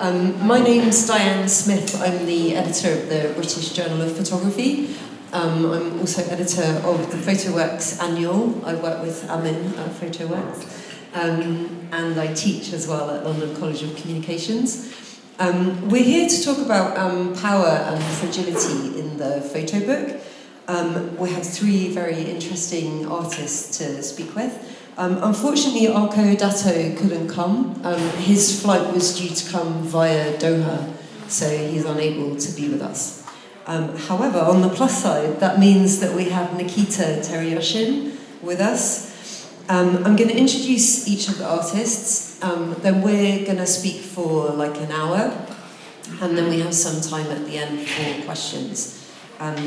My name's Diane Smyth. I'm the editor of the British Journal of Photography. I'm also editor of the Photoworks Annual. I work with Amin at Photoworks. And I teach as well at London College of Communications. We're here to talk about power and fragility in the photobook. We have three very interesting artists to speak with. Unfortunately, Arco Dato couldn't come. His flight was due to come via Doha, so he's unable to be with us. However, on the plus side, that means that we have Nikita Teryoshin with us. I'm going to introduce each of the artists, then we're going to speak for like an hour, and then we have some time at the end for questions.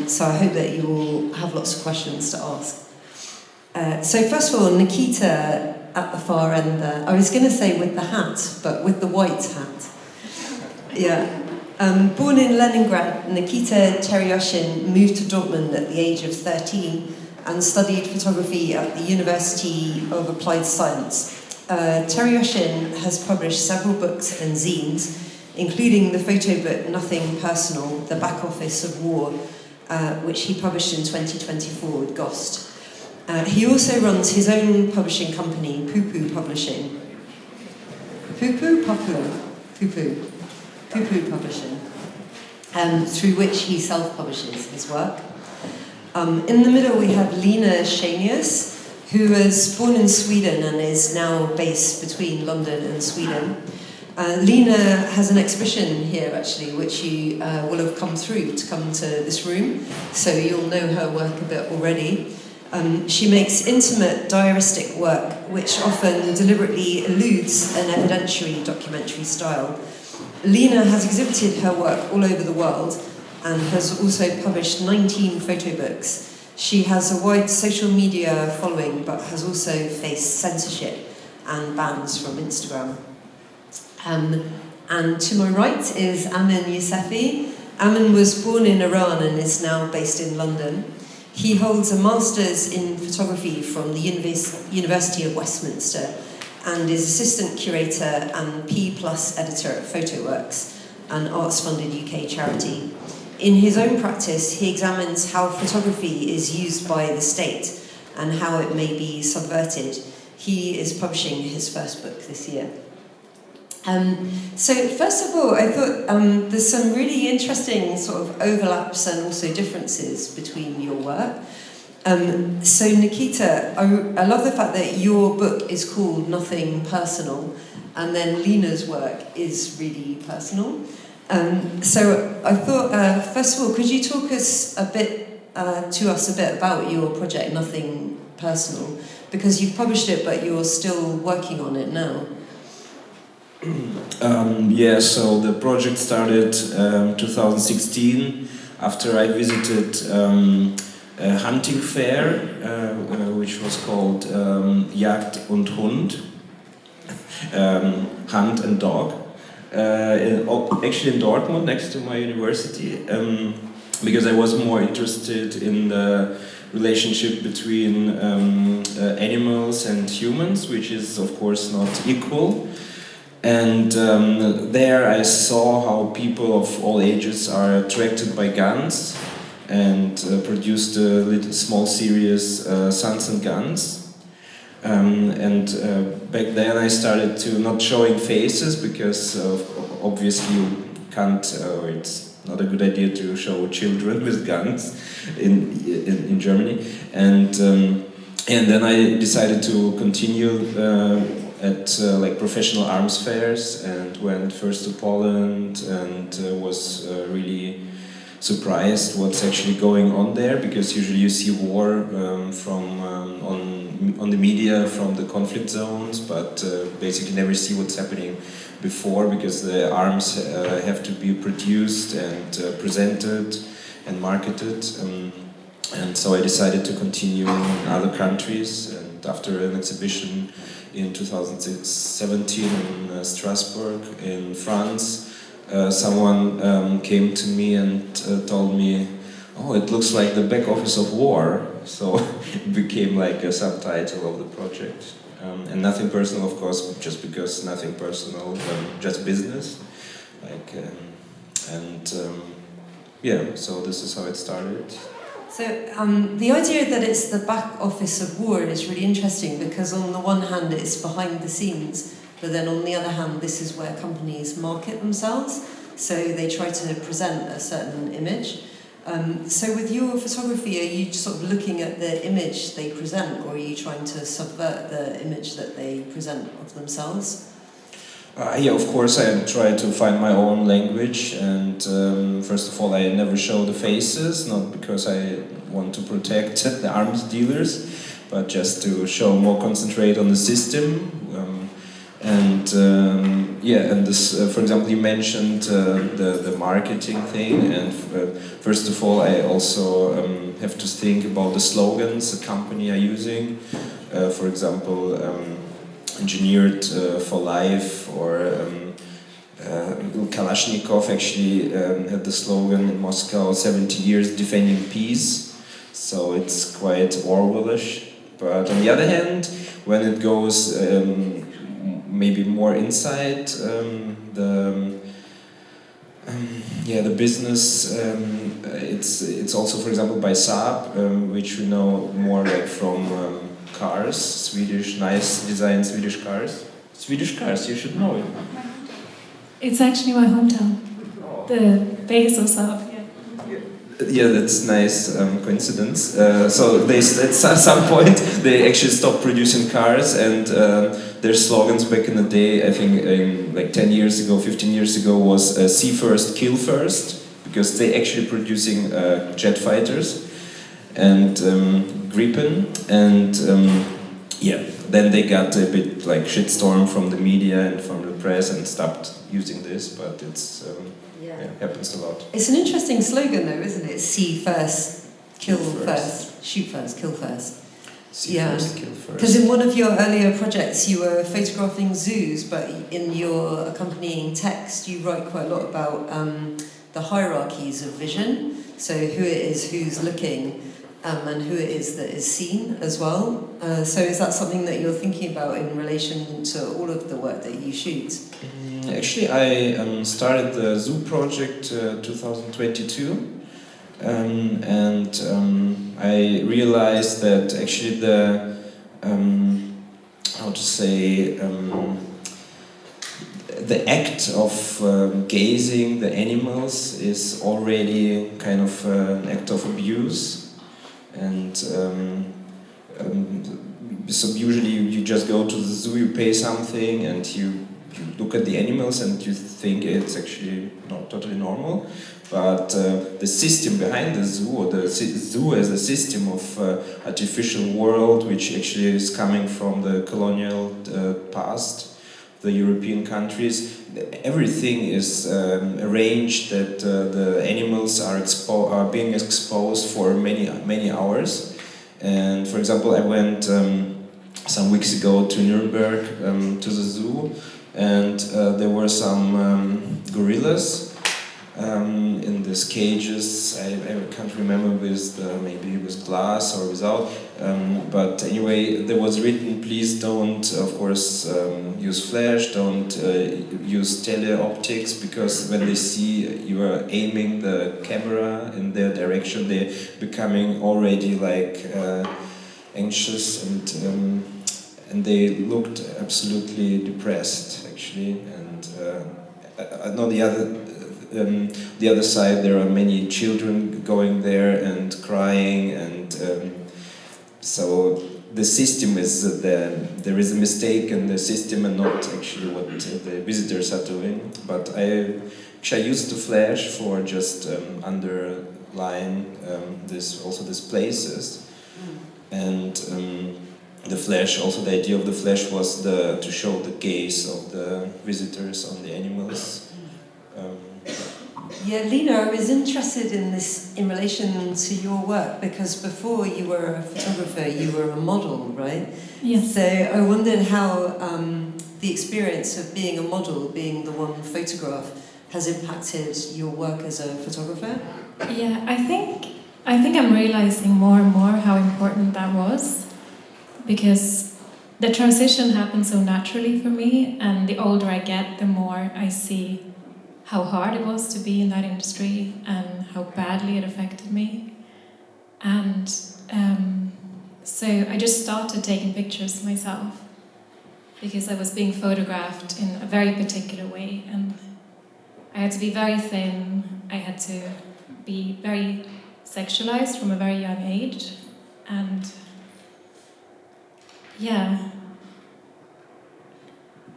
So I hope that you will have lots of questions to ask. So first of all, Nikita at the far end there. I was going to say with the hat, but with the white hat. Yeah. Born in Leningrad, Nikita Teryoshin moved to Dortmund at the age of 13 and studied photography at the University of Applied Science. Teryoshin has published several books and zines, including the photobook Nothing Personal, The Back Office of War, which he published in 2024 with Ghost. He also runs his own publishing company, Poo-Poo Publishing. Poo-Poo Publishing, through which he self-publishes his work. In the middle we have Lina Scheynius, who was born in Sweden and is now based between London and Sweden. Lina has an exhibition here, actually, which you will have come through to come to this room, so you'll know her work a bit already. She makes intimate diaristic work, which often deliberately eludes an evidentiary documentary style. Lina has exhibited her work all over the world and has also published 19 photobooks. She has a wide social media following, but has also faced censorship and bans from Instagram. And to my right is Amin Yousefi. Amin was born in Iran and is now based in London. He holds a master's in photography from the University of Westminster and is assistant curator and P+ editor at Photoworks, an arts-funded UK charity. In his own practice, he examines how photography is used by the state and how it may be subverted. He is publishing his first book this year. So first of all, I thought there's some really interesting sort of overlaps and also differences between your work. So Nikita, I love the fact that your book is called Nothing Personal, and then Lina's work is really personal. So I thought, first of all, could you talk to us a bit about your project, Nothing Personal? Because you've published it, but you're still working on it now. So the project started 2016 after I visited a hunting fair, which was called Jagd und Hund, Hunt and Dog, actually in Dortmund next to my university, because I was more interested in the relationship between animals and humans, which is of course not equal. And there I saw how people of all ages are attracted by guns and produced a small series, Sons and Guns. Back then I started to not showing faces because obviously you can't, it's not a good idea to show children with guns in Germany. And then I decided to continue at like professional arms fairs and went first to Poland and was really surprised what's actually going on there, because usually you see war on the media from the conflict zones, but basically never see what's happening before, because the arms have to be produced and presented and marketed. And so I decided to continue in other countries, and after an exhibition in 2017 in Strasbourg in France, someone came to me and told me, "Oh, it looks like the back office of war." So it became like a subtitle of the project. And nothing personal, of course, just because nothing personal, just business. So this is how it started. So the idea that it's the back office of war is really interesting, because on the one hand it's behind the scenes, but then on the other hand this is where companies market themselves, so they try to present a certain image. So with your photography, are you sort of looking at the image they present, or are you trying to subvert the image that they present of themselves? Of course, I try to find my own language, and first of all, I never show the faces, not because I want to protect the arms dealers, but just to concentrate on the system. For example, you mentioned the marketing thing, and first of all, I also have to think about the slogans the company are using. For example, engineered for life, or Kalashnikov actually had the slogan in Moscow, 70 years defending peace, so it's quite Orwellish. But on the other hand, when it goes maybe more inside the business, it's also, for example, by Saab, which we know more like from cars, Swedish, nice design Swedish cars. Swedish cars, you should know it. It's actually my hometown, the base of Saab. Yeah, that's nice coincidence. So they, at some point, they actually stopped producing cars, and their slogans back in the day, I think like 10 years ago, 15 years ago, was see first, kill first, because they actually producing jet fighters and Gripen, and then they got a bit like shitstorm from the media and from the press and stopped using this, but it's happens a lot. It's an interesting slogan though, isn't it? See first, kill first, shoot first, kill first. See first, kill first. Because in one of your earlier projects you were photographing zoos, but in your accompanying text you write quite a lot about the hierarchies of vision, so who it is who's looking, and who it is that is seen as well. So is that something that you're thinking about in relation to all of the work that you shoot? Actually, I started the zoo project 2022, and I realized that actually the the act of gazing the animals is already kind of an act of abuse. And so usually you just go to the zoo, you pay something, and you look at the animals and you think it's actually not totally normal. But the system behind the zoo, or the zoo as a system of artificial world, which actually is coming from the colonial past, the European countries, everything is arranged that the animals are being exposed for many hours. And for example, I went some weeks ago to Nuremberg to the zoo, and there were some gorillas in these cages. I can't remember maybe it was glass or without, but anyway, there was written, please don't, of course, use flash, don't use teleoptics, because when they see you are aiming the camera in their direction, they're becoming already like anxious, and they looked absolutely depressed actually. And on the other side, there are many children going there and crying, and so the system is there is a mistake in the system and not actually what the visitors are doing. But I used the flash for just underline these places, and the flash, also the idea of the flash was to show the gaze of the visitors on the animals. Lina, I was interested in this in relation to your work, because before you were a photographer, you were a model, right? Yes. So I wondered how the experience of being a model, being the one photographed, has impacted your work as a photographer. Yeah, I think I'm realizing more and more how important that was, because the transition happened so naturally for me, and the older I get, the more I see how hard it was to be in that industry and how badly it affected me. And so I just started taking pictures myself because I was being photographed in a very particular way, and I had to be very thin, I had to be very sexualized from a very young age, and yeah.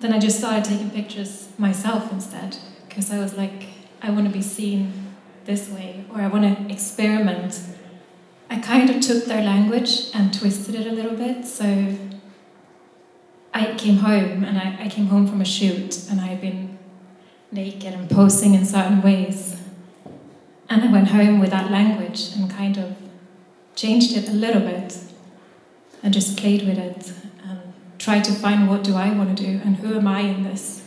Then I just started taking pictures myself instead, because I was like, I want to be seen this way, or I want to experiment. I kind of took their language and twisted it a little bit, so I came home, and I came home from a shoot, and I had been naked and posing in certain ways. And I went home with that language and kind of changed it a little bit and just played with it and tried to find what do I want to do and who am I in this.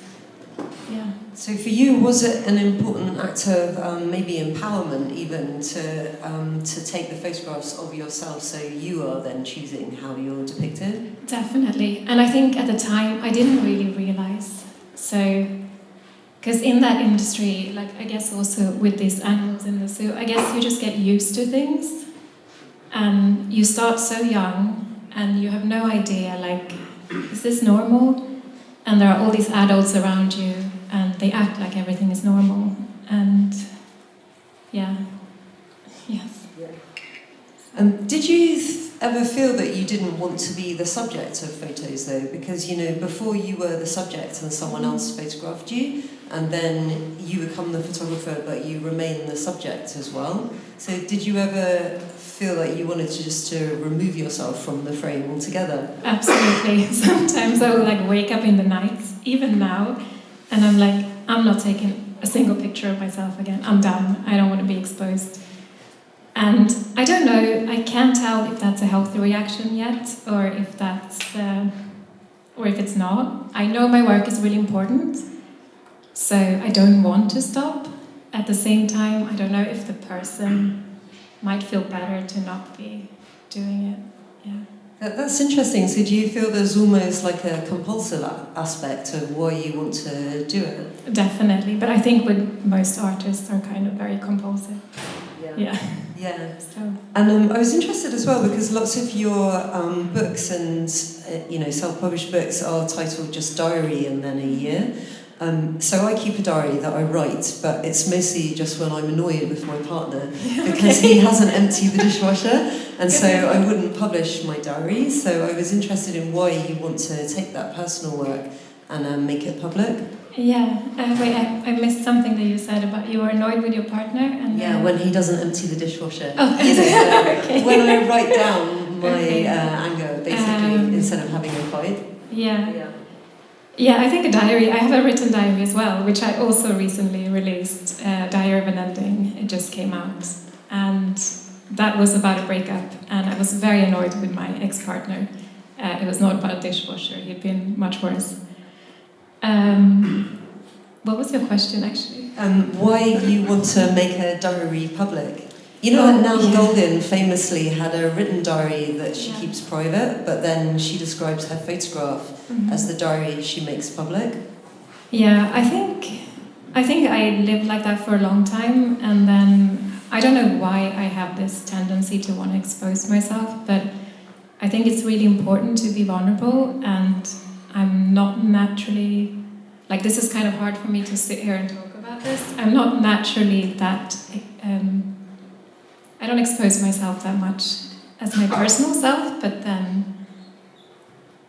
Yeah. So for you, was it an important act of maybe empowerment even to take the photographs of yourself so you are then choosing how you're depicted? Definitely. And I think at the time I didn't really realize. So, because in that industry, like I guess also with these animals in the zoo, I guess you just get used to things. And you start so young and you have no idea, like, is this normal? And there are all these adults around you and they act like everything is normal. And yeah, yes. Did you ever feel that you didn't want to be the subject of photos though? Because, you know, before you were the subject and someone else photographed you, and then you become the photographer, but you remain the subject as well. So did you ever feel like you wanted to just to remove yourself from the frame altogether? Absolutely. Sometimes I will like wake up in the night, even now, and I'm like, I'm not taking a single picture of myself again. I'm done. I don't want to be exposed. And I don't know, I can't tell if that's a healthy reaction yet, or if that's, or if it's not. I know my work is really important, so I don't want to stop. At the same time, I don't know if the person might feel better to not be doing it. Yeah. That's interesting. So do you feel there's almost like a compulsive aspect of why you want to do it? Definitely, but I think with most artists are kind of very compulsive. Yeah. Yeah. So. And I was interested as well because lots of your books and self-published books are titled just diary and then a year. So I keep a diary that I write, but it's mostly just when I'm annoyed with my partner because he hasn't emptied the dishwasher, and so I wouldn't publish my diary. So I was interested in why you want to take that personal work and make it public. Yeah, wait, I missed something that you said about you were annoyed with your partner. And when he doesn't empty the dishwasher. Oh, okay. When I write down my anger, basically, instead of having a fight. Yeah, I think a diary, I have a written diary as well, which I also recently released, Diary of an Ending. It just came out. And that was about a breakup, and I was very annoyed with my ex-partner. It was not about a dishwasher, he'd been much worse. What was your question, actually? Why you want to make a diary public? You know that Nan Goldin famously had a written diary that she keeps private, but then she describes her photograph as the diary she makes public. Yeah, I think I lived like that for a long time, and then I don't know why I have this tendency to want to expose myself, but I think it's really important to be vulnerable, and I'm not naturally, like this is kind of hard for me to sit here and talk about this. I'm not naturally that, I don't expose myself that much as my personal self, but then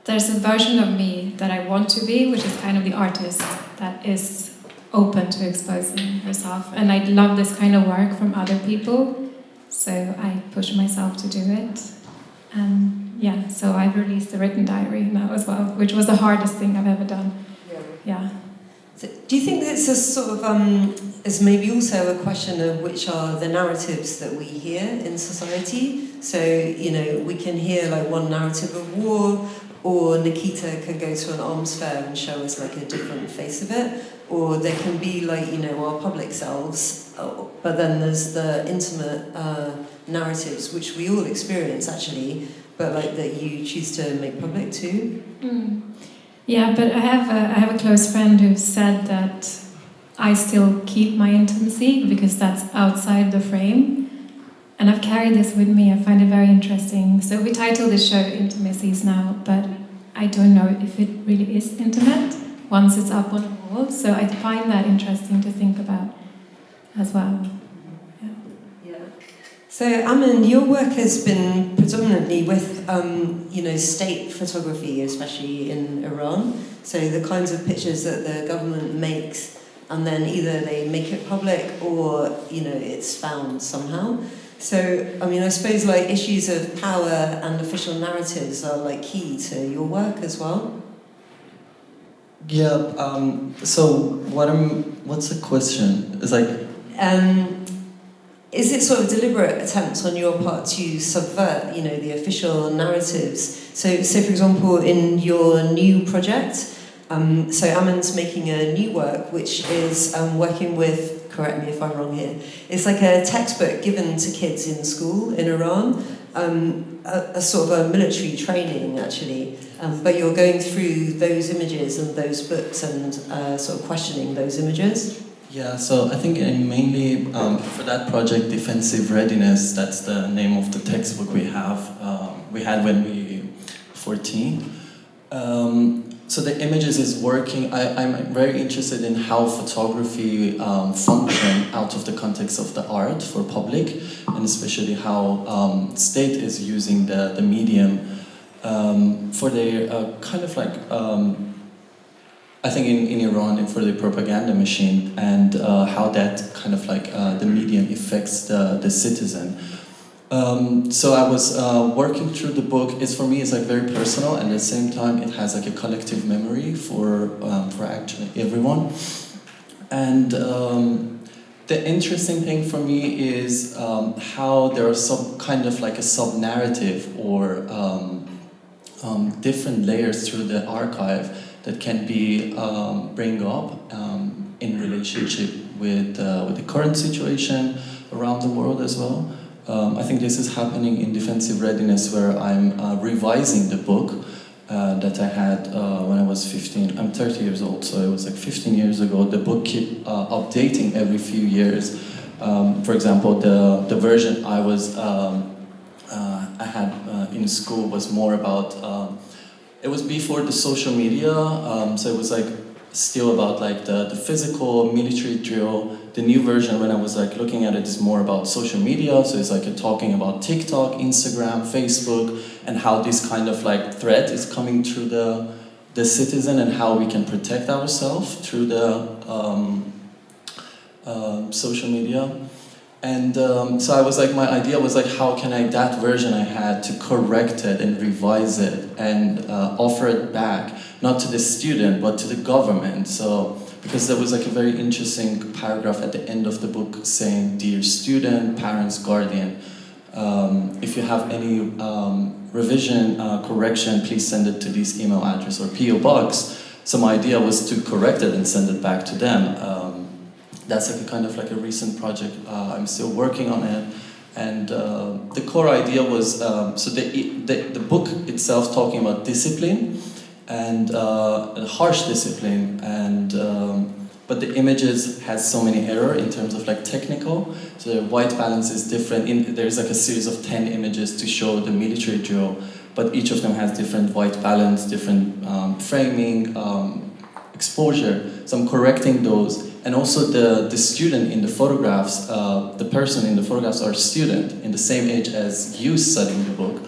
there's a version of me that I want to be, which is kind of the artist that is open to exposing herself. And I love this kind of work from other people, so I push myself to do it. And yeah, so I've released the written diary now as well, which was the hardest thing I've ever done. Yeah. So do you think it's a sort of is maybe also a question of which are the narratives that we hear in society? So, we can hear like one narrative of war, or Nikita can go to an arms fair and show us like a different face of it, or there can be like, our public selves, but then there's the intimate narratives, which we all experience actually, but like that you choose to make public too. Yeah, but I have a close friend who said that I still keep my intimacy because that's outside the frame. And I've carried this with me. I find it very interesting. So we title the show Intimacies Now, but I don't know if it really is intimate once it's up on a wall. So I find that interesting to think about as well. Yeah. So Amin, your work has been predominantly with, state photography, especially in Iran. So the kinds of pictures that the government makes, and then either they make it public or, it's found somehow. So, I suppose like issues of power and official narratives are like key to your work as well. Yeah. So what's the question? It's like. Is it sort of deliberate attempt on your part to subvert, the official narratives? So for example, in your new project, so Amin's making a new work which is working with. Correct me if I'm wrong here. It's like a textbook given to kids in school in Iran, a sort of a military training actually. But you're going through those images and those books and sort of questioning those images. Yeah, so I think mainly for that project, Defensive Readiness, that's the name of the textbook we had when we were 14. So the images is working. I'm very interested in how photography function out of the context of the art for public, and especially how state is using the medium for their kind of like, I think in Iran and for the propaganda machine, and how that kind of like the medium affects the citizen. So I was working through the book. For me, it's like very personal, and at the same time, it has like a collective memory for actually everyone. And the interesting thing for me is how there are some kind of like a sub-narrative or different layers through the archive that can be bring up in relationship with the current situation around the world as well. I think this is happening in Defensive Readiness, where I'm revising the book that I had when I was 15. I'm 30 years old, so it was like 15 years ago. The book keep updating every few years. For example, the version I had in school was more about. It was before the social media, so it was like still about like the physical military drill. The new version, when I was like looking at it, is more about social media. So it's like talking about TikTok, Instagram, Facebook, and how this kind of like threat is coming through the citizen, and how we can protect ourselves through the social media. And so I was like, my idea was like, how can I, that version I had, to correct it and revise it and offer it back, not to the student, but to the government. So, because there was like a very interesting paragraph at the end of the book saying, dear student, parents, guardian, if you have any revision, correction, please send it to this email address or PO box. So my idea was to correct it and send it back to them. That's like a kind of like a recent project. I'm still working on it, and the core idea was so the book itself talking about discipline and harsh discipline, and but the images has so many error in terms of like technical. So the white balance is different. There's like a series of 10 images to show the military drill, but each of them has different white balance, different framing, exposure. So I'm correcting those. And also the student in the photographs, the person in the photographs are a student in the same age as you studying the book,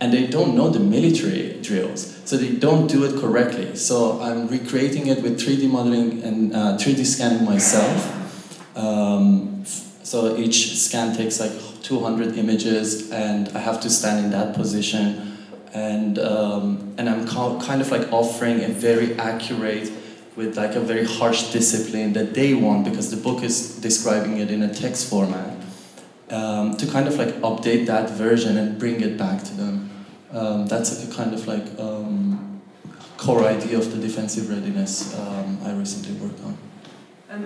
and they don't know the military drills, so they don't do it correctly. So I'm recreating it with 3D modeling and 3D scanning myself. So each scan takes like 200 images, and I have to stand in that position, and I'm kind of like offering a very accurate, with like a very harsh discipline that they want, because the book is describing it in a text format, to kind of like update that version and bring it back to them. That's like a kind of like core idea of the Defensive Readiness I recently worked on.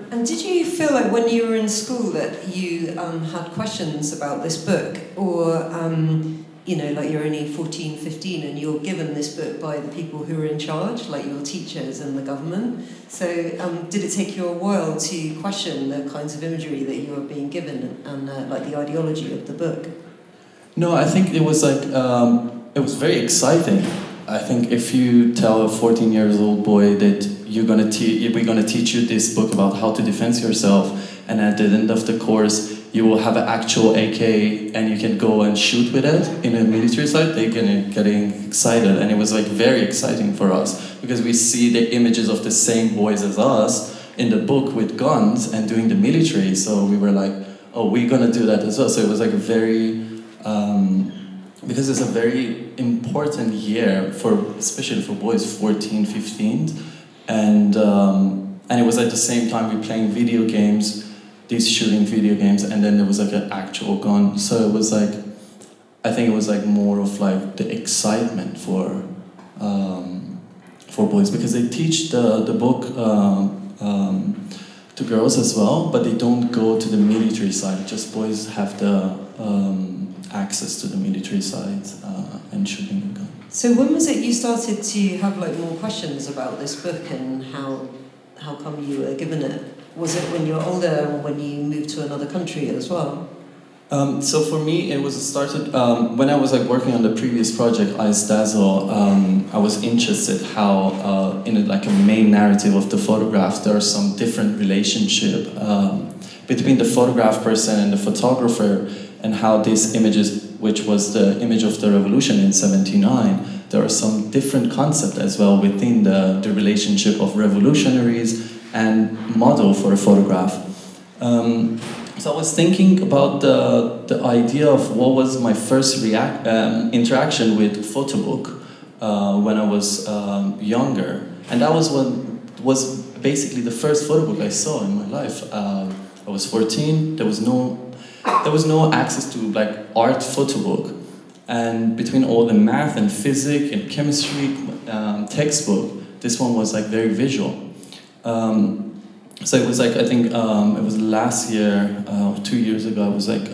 And did you feel like when you were in school that you had questions about this book, or you know, like you're only 14, 15 and you're given this book by the people who are in charge, like your teachers and the government. So did it take you a while to question the kinds of imagery that you were being given and like the ideology of the book? No, I think it was like, it was very exciting. I think if you tell a 14-year-old boy that we're gonna teach you this book about how to defend yourself, and at the end of the course you will have an actual AK and you can go and shoot with it in a military site, they're getting excited. And it was like very exciting for us because we see the images of the same boys as us in the book with guns and doing the military. So we were like, oh, we're gonna do that as well. So it was like a very, because it's a very important year especially for boys, 14, 15, and it was at the same time we playing video games, these shooting video games, and then there was like an actual gun. So it was like, I think it was like more of like the excitement for boys, because they teach the book to girls as well, but they don't go to the military side. Just boys have the access to the military side and shooting the gun. So when was it you started to have like more questions about this book and how come you were given it? Was it when you were older or when you moved to another country as well? So for me, it started when I was like working on the previous project, Dazzle. I was interested how in like a main narrative of the photograph, there are some different relationship between the photograph person and the photographer, and how these images, which was the image of the revolution in '79, there are some different concepts as well within the relationship of revolutionaries and model for a photograph. So I was thinking about the idea of what was my first interaction with Photobook when I was younger, and that was basically the first Photobook I saw in my life. I was 14. There was no access to like art Photobook, and between all the math and physics and chemistry textbook, this one was like very visual. So it was like, I think it was last year, 2 years ago, I was like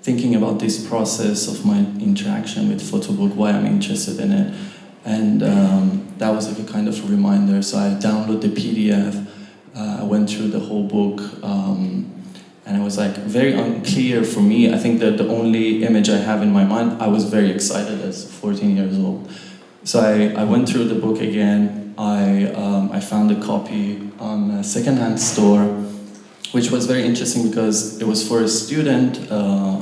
thinking about this process of my interaction with Photobook, why I'm interested in it. And that was like a kind of a reminder. So I downloaded the PDF, I went through the whole book, and it was like very unclear for me. I think that the only image I have in my mind, I was very excited as 14 years old. So I went through the book again. I found a copy on a secondhand store, which was very interesting because it was for a student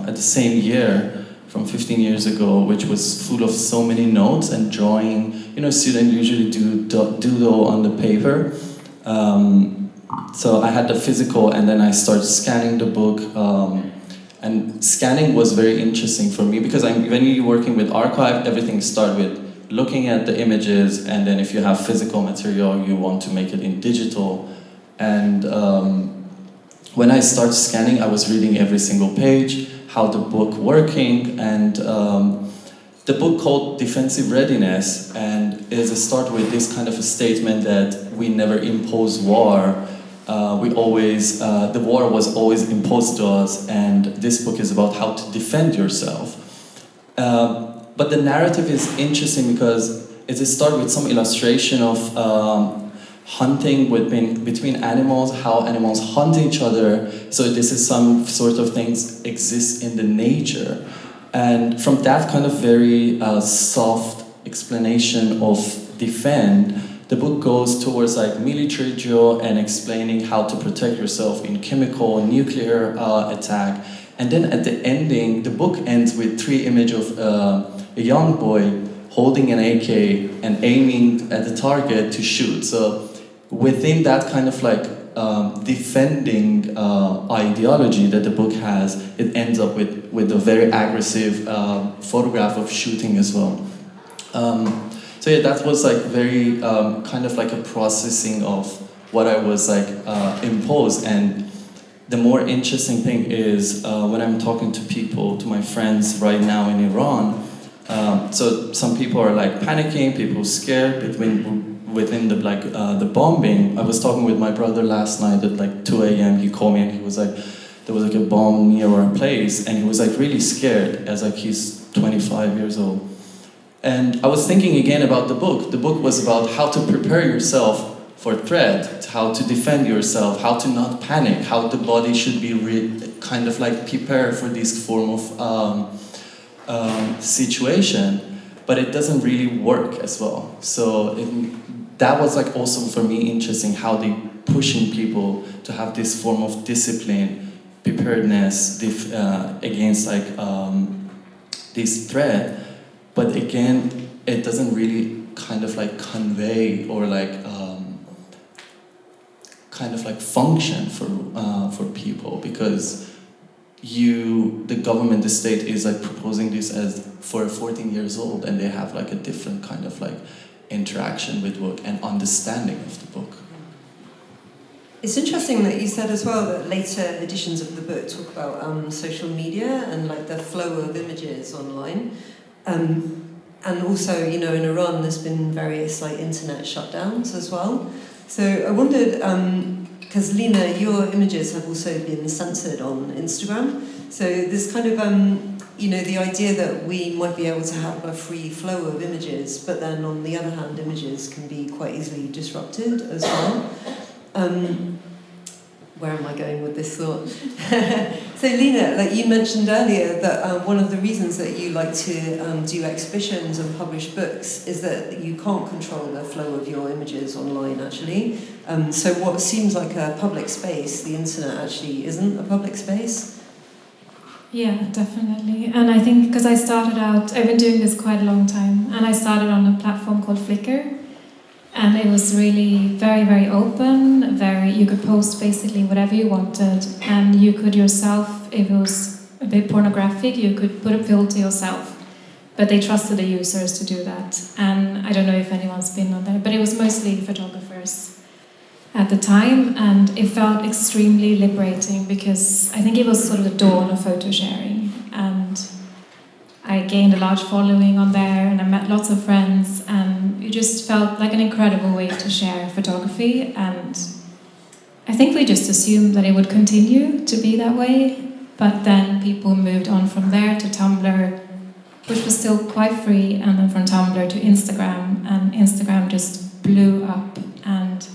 at the same year from 15 years ago, which was full of so many notes and drawing. You know, students usually do doodle on the paper. So I had the physical, and then I started scanning the book. And scanning was very interesting for me because when you're working with archive, everything starts with looking at the images, and then if you have physical material, you want to make it in digital. And when I started scanning, I was reading every single page, how the book working, and the book called Defensive Readiness, and is a start with this kind of a statement that we never impose war. The war was always imposed to us, and this book is about how to defend yourself. But the narrative is interesting because it starts with some illustration of hunting between animals, how animals hunt each other. So this is some sort of things exist in the nature. And from that kind of very soft explanation of defend, the book goes towards like military drill and explaining how to protect yourself in chemical, nuclear attack. And then at the ending, the book ends with 3 images of a young boy holding an AK and aiming at the target to shoot. So within that kind of like defending ideology that the book has, it ends up with a very aggressive photograph of shooting as well. So yeah, that was like very kind of like a processing of what I was like imposed. And the more interesting thing is when I'm talking to people, to my friends right now in Iran, so some people are like panicking, people scared within the bombing. I was talking with my brother last night at like 2 a.m. He called me and he was like, there was like a bomb near our place, and he was like really scared as like he's 25 years old. And I was thinking again about the book. The book was about how to prepare yourself for threat, how to defend yourself, how to not panic, how the body should be kind of like prepared for this form of situation. But it doesn't really work as well. So that was like also for me interesting, how they pushing people to have this form of discipline, preparedness against like this threat. But again, it doesn't really kind of like convey or like kind of like function for people, because the government, the state is like proposing this as for 14 years old, and they have like a different kind of like interaction with book and understanding of the book. It's interesting that you said as well that later editions of the book talk about social media and like the flow of images online. And also, you know, in Iran there's been various like internet shutdowns as well. So I wondered, because Lina, your images have also been censored on Instagram. So there's kind of, you know, the idea that we might be able to have a free flow of images, but then on the other hand, images can be quite easily disrupted as well. Where am I going with this thought? So Lina, like you mentioned earlier that one of the reasons that you like to do exhibitions and publish books is that you can't control the flow of your images online actually. So what seems like a public space, the internet actually isn't a public space. Yeah, definitely. And I think because I started out, I've been doing this quite a long time, and I started on a platform called Flickr. And it was really very, very open, you could post basically whatever you wanted, and you could yourself, if it was a bit pornographic, you could put a filter yourself. But they trusted the users to do that. And I don't know if anyone's been on there, but it was mostly photographers at the time, and it felt extremely liberating because I think it was sort of the dawn of photo sharing. And I gained a large following on there, and I met lots of friends, and it just felt like an incredible way to share photography. And I think we just assumed that it would continue to be that way, but then people moved on from there to Tumblr, which was still quite free, and then from Tumblr to Instagram, and Instagram just blew up. And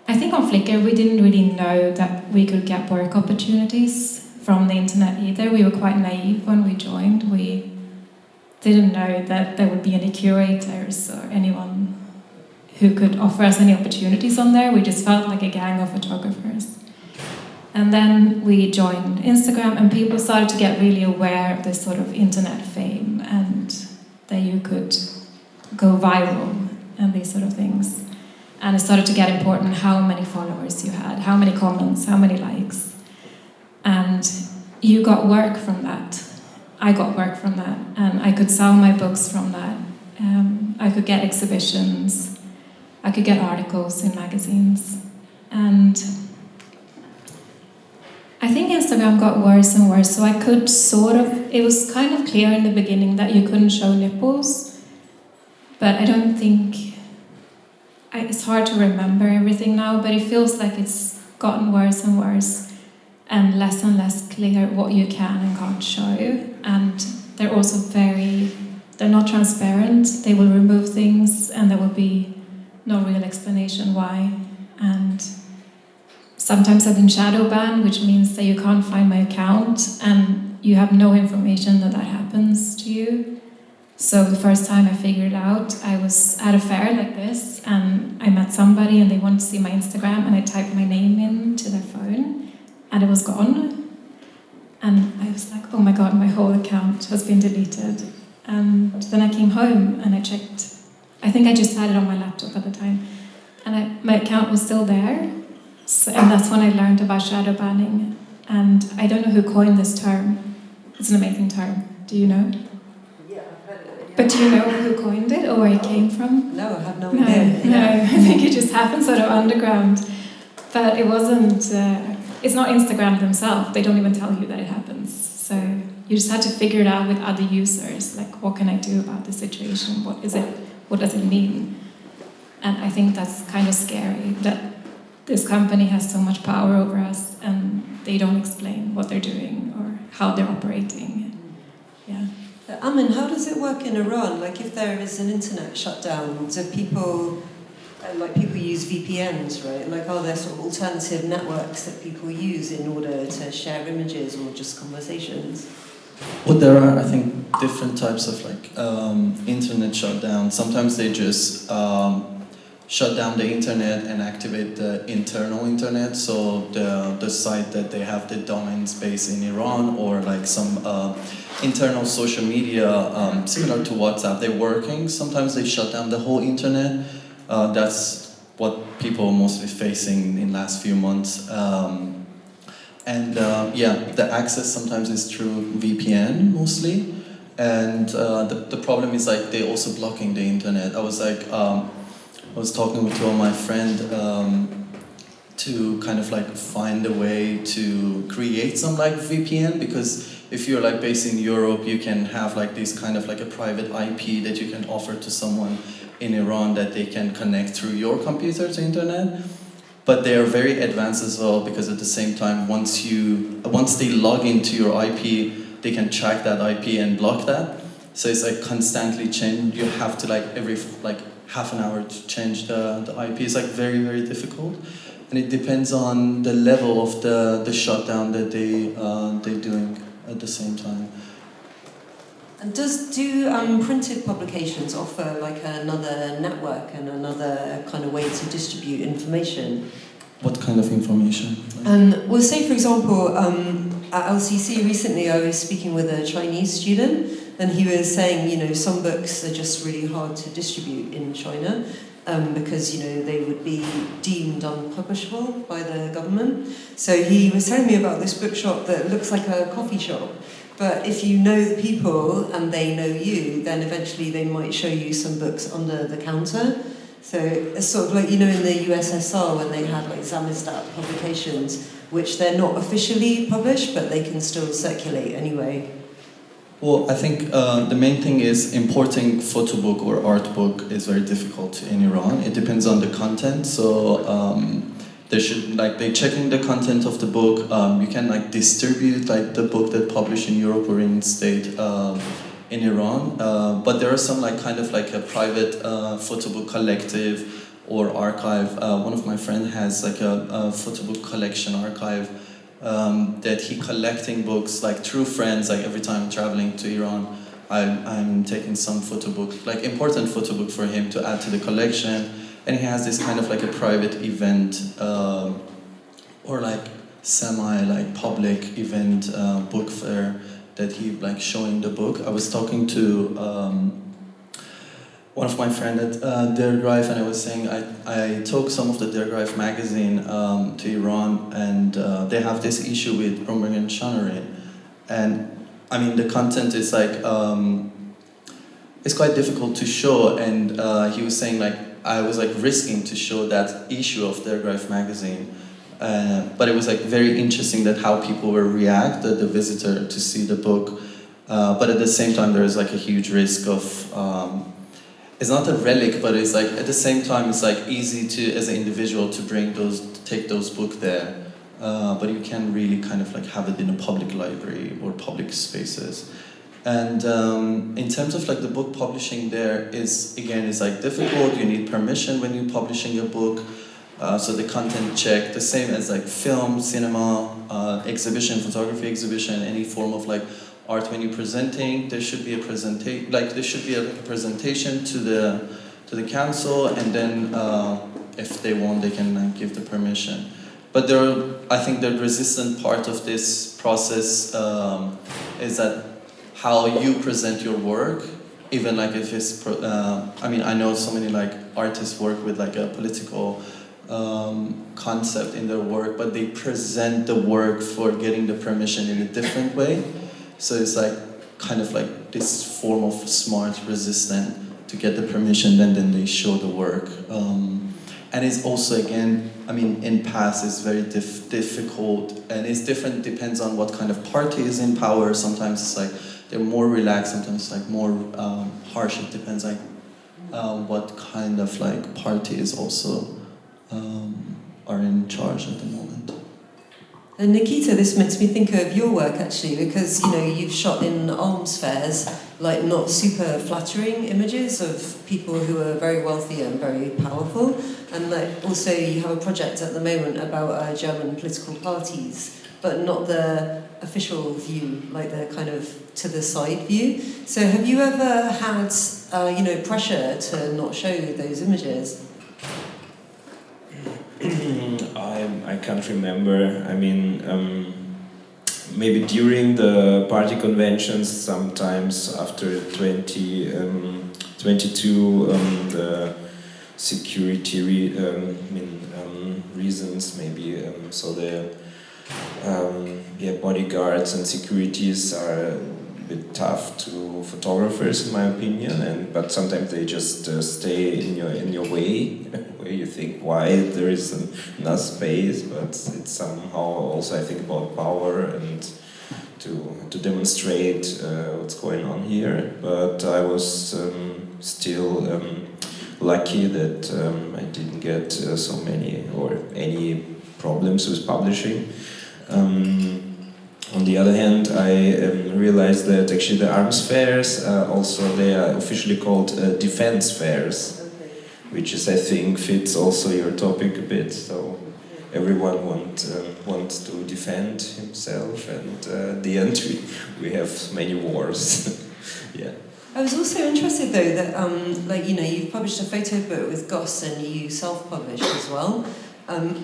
I think on Flickr we didn't really know that we could get work opportunities from the internet either. We were quite naive when we joined. We didn't know that there would be any curators or anyone who could offer us any opportunities on there. We just felt like a gang of photographers. And then we joined Instagram, and people started to get really aware of this sort of internet fame, and that you could go viral and these sort of things. And it started to get important how many followers you had, how many comments, how many likes. And you got work from that. I got work from that, and I could sell my books from that. I could get exhibitions. I could get articles in magazines. And I think Instagram got worse and worse, so I could it was kind of clear in the beginning that you couldn't show nipples, but I don't think, it's hard to remember everything now, but it feels like it's gotten worse and worse. And less clear what you can and can't show. And they're also they're not transparent. They will remove things, and there will be no real explanation why. And sometimes I've been shadow banned, which means that you can't find my account, and you have no information that happens to you. So the first time I figured it out, I was at a fair like this, and I met somebody, and they wanted to see my Instagram, and I typed my name into their phone, and it was gone. And I was like, oh my god, my whole account has been deleted. And then I came home and I checked. I think I just had it on my laptop at the time. And my account was still there. And that's when I learned about shadow banning. And I don't know who coined this term. It's an amazing term. Do you know? Yeah, I've heard it. Yeah. But do you know who coined it or where it came from? No, I have no idea. No, I think it just happened sort of underground. But it wasn't... it's not Instagram themselves. They don't even tell you that it happens. So you just had to figure it out with other users. Like, what can I do about this situation? What is it? What does it mean? And I think that's kind of scary, that this company has so much power over us and they don't explain what they're doing or how they're operating. Yeah. Amin, how does it work in Iran? Like, if there is an internet shutdown, do people use VPNs, right? Like, are there sort of alternative networks that people use in order to share images or just conversations? Well, there are, I think, different types of internet shutdown. Sometimes they just shut down the internet and activate the internal internet, so the site that they have the domain space in Iran, or like some internal social media similar to WhatsApp, they're working. Sometimes they shut down the whole internet. That's what people are mostly facing in last few months. The access sometimes is through VPN mostly, and the problem is like they're also blocking the internet. I was talking to my friend to kind of like find a way to create some like VPN, because if you're like based in Europe, you can have like this kind of like a private IP that you can offer to someone in Iran that they can connect through your computer to internet. But they are very advanced as well, because at the same time, once they log into your IP, they can track that IP and block that. So it's like constantly change. You have to like every half an hour to change the IP. It's like very, very difficult. And it depends on the level of the shutdown that they're doing at the same time. And do printed publications offer like another network and another kind of way to distribute information? What kind of information? Well, say for example, at LCC recently I was speaking with a Chinese student, and he was saying, some books are just really hard to distribute in China because, they would be deemed unpublishable by the government. So he was telling me about this bookshop that looks like a coffee shop. But if you know the people and they know you, then eventually they might show you some books under the counter. So it's sort of like, in the USSR when they had like Samizdat publications, which they're not officially published, but they can still circulate anyway. Well, I think the main thing is importing photobook or art book is very difficult in Iran. It depends on the content. So they're checking the content of the book. You can distribute the book that published in Europe or in state in Iran. But there are some a private photobook collective or archive. One of my friends has a photobook collection archive that he collecting books through friends. Every time traveling to Iran, I'm taking some photobook, important photobook for him to add to the collection. And he has this kind of a private event or semi-public event book fair that he showing the book. I was talking to one of my friends at Der Drive, and I was saying I took some of the Der Drive magazine to Iran, and they have this issue with Romberg and Scheynius. And I mean the content is it's quite difficult to show, and he was saying I was risking to show that issue of Der Drive magazine, but it was very interesting that how people will react, the visitor, to see the book, but at the same time there is a huge risk of it's not a relic, but it's at the same time it's easy to as an individual to take those books there, but you can really kind of have it in a public library or public spaces. And in terms of the book publishing, there is again it's difficult. You need permission when you're publishing a book, so the content check, the same as film, cinema, exhibition, photography exhibition, any form of art. When you're presenting, there should be a presentation. There should be a presentation to the council, and then if they want, they can give the permission. But I think the resistant part of this process is that how you present your work, even if it's, I know so many artists work with a political concept in their work, but they present the work for getting the permission in a different way. So it's kind of this form of smart resistance to get the permission, then they show the work. And it's also, again, in past it's very difficult, and it's different, depends on what kind of party is in power. Sometimes it's they're more relaxed, sometimes more harsh. It depends what kind of party is also are in charge at the moment. And Nikita, this makes me think of your work actually, because you've shot in arms fairs, like not super flattering images of people who are very wealthy and very powerful, and like also you have a project at the moment about German political parties, but not the official view, like the kind of to the side view. So have you ever had pressure to not show those images? I can't remember. I mean, maybe during the party conventions, sometimes after 2022, the security reasons, maybe. So the bodyguards and securities are a bit tough to photographers, in my opinion. But sometimes they just stay in your way. Where you think why there is enough space, but it's somehow also I think about power and to demonstrate what's going on here. But I was still lucky that I didn't get so many or any problems with publishing. On the other hand, I realized that actually the arms fairs also they are officially called defense fairs. Which is, I think, fits also your topic a bit. So everyone wants to defend himself, and at the end we have many wars. Yeah. I was also interested though that you've published a photo book with Goss and you self-published as well.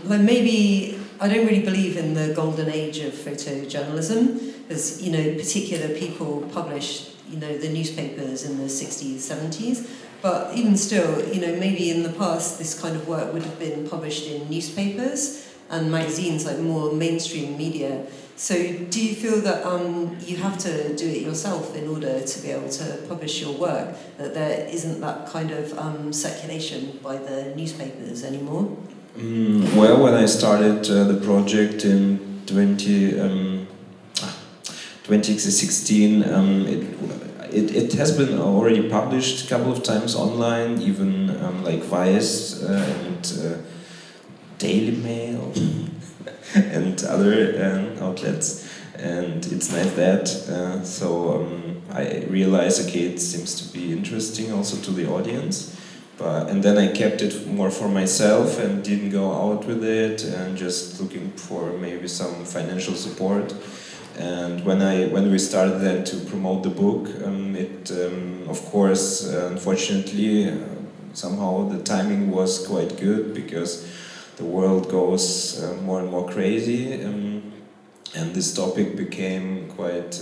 Maybe I don't really believe in the golden age of photojournalism, as particular people published the newspapers in the 60s, 70s. But even still, maybe in the past this kind of work would have been published in newspapers and magazines, like more mainstream media. So do you feel that you have to do it yourself in order to be able to publish your work, that there isn't that kind of circulation by the newspapers anymore? Well, when I started the project in 2016, it has been already published a couple of times online, even like Vice and Daily Mail and other outlets, and it's like that. So I realized, okay, it seems to be interesting also to the audience. And then I kept it more for myself and didn't go out with it, and just looking for maybe some financial support. And when we started then to promote the book, of course, unfortunately, somehow the timing was quite good because the world goes more and more crazy, and this topic became quite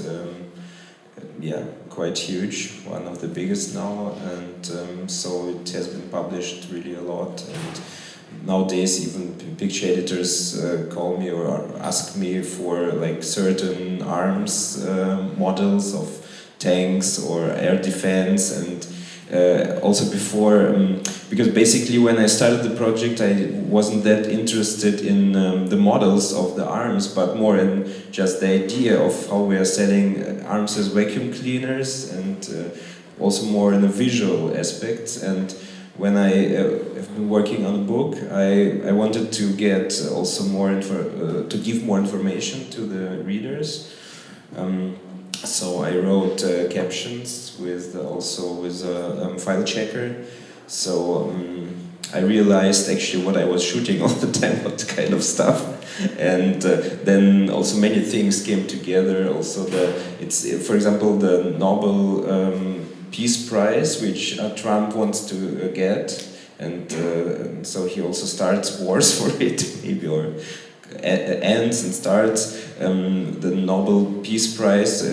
huge, one of the biggest now, and so it has been published really a lot. And nowadays, even picture editors call me or ask me for like certain arms models of tanks or air defense, and also before, because basically when I started the project, I wasn't that interested in the models of the arms, but more in just the idea of how we are selling arms as vacuum cleaners, and also more in the visual aspects. And when I have been working on a book, I wanted to get also more to give more information to the readers. So I wrote captions with a file checker. So I realized actually what I was shooting all the time, what kind of stuff, and then also many things came together. Also for example, the Nobel Peace Prize, which Trump wants to get, and so he also starts wars for it, maybe, or ends and starts. The Nobel Peace Prize,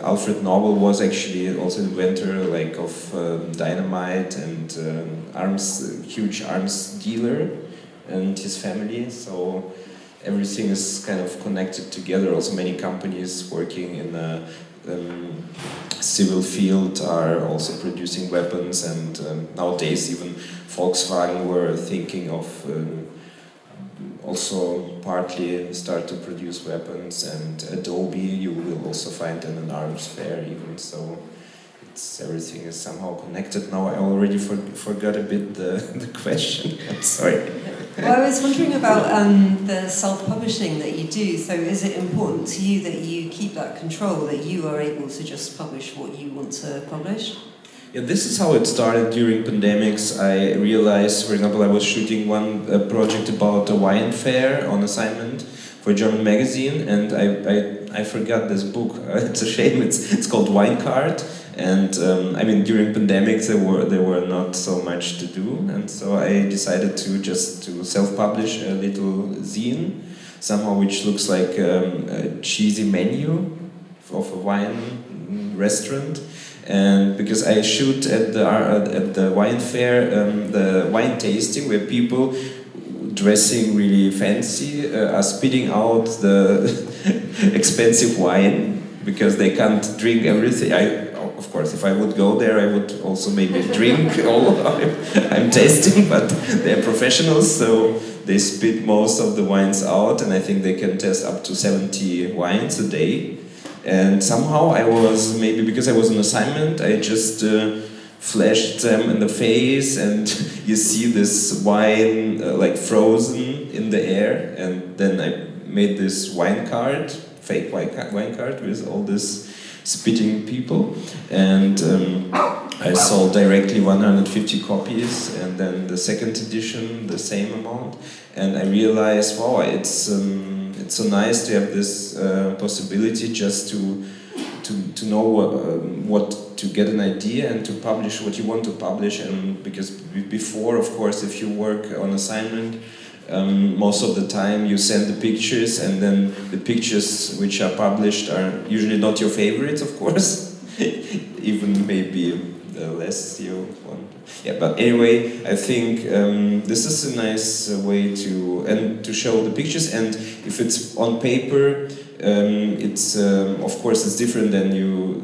Alfred Nobel was actually also inventor of dynamite and huge arms dealer, and his family. So everything is kind of connected together. Also many companies working in the civil field are also producing weapons, and nowadays even Volkswagen were thinking of also partly start to produce weapons, and Adobe you will also find in an arms fair even. So everything is somehow connected. Now I already forgot a bit the question. I'm sorry. Well, I was wondering about the self-publishing that you do. So is it important to you that you keep that control, that you are able to just publish what you want to publish? Yeah, this is how it started during pandemics. I realized, for example, I was shooting one project about a wine fair on assignment for a German magazine, and I forgot this book. It's a shame. It's called Wine Card, and I mean during pandemics there were not so much to do, and so I decided to self-publish a little zine, somehow which looks like a cheesy menu of a wine restaurant. And because I shoot at the wine fair, the wine tasting where people dressing really fancy are spitting out the expensive wine because they can't drink everything. Of course, if I would go there, I would also maybe drink all I'm tasting, but they're professionals, so they spit most of the wines out, and I think they can test up to 70 wines a day. And somehow I was, maybe because I was on assignment, I just flashed them in the face, and you see this wine like frozen in the air, and then I made this wine card, fake wine card with all this spitting people, and I sold directly 150 copies, and then the second edition the same amount, and I realized, wow, it's so nice to have this possibility just to know what to get an idea and to publish what you want to publish. And because before, of course, if you work on assignment, most of the time you send the pictures, and then the pictures which are published are usually not your favorites, of course, even maybe less you want. Yeah, but anyway, I think this is a nice way to show the pictures, and if it's on paper, it's of course it's different than you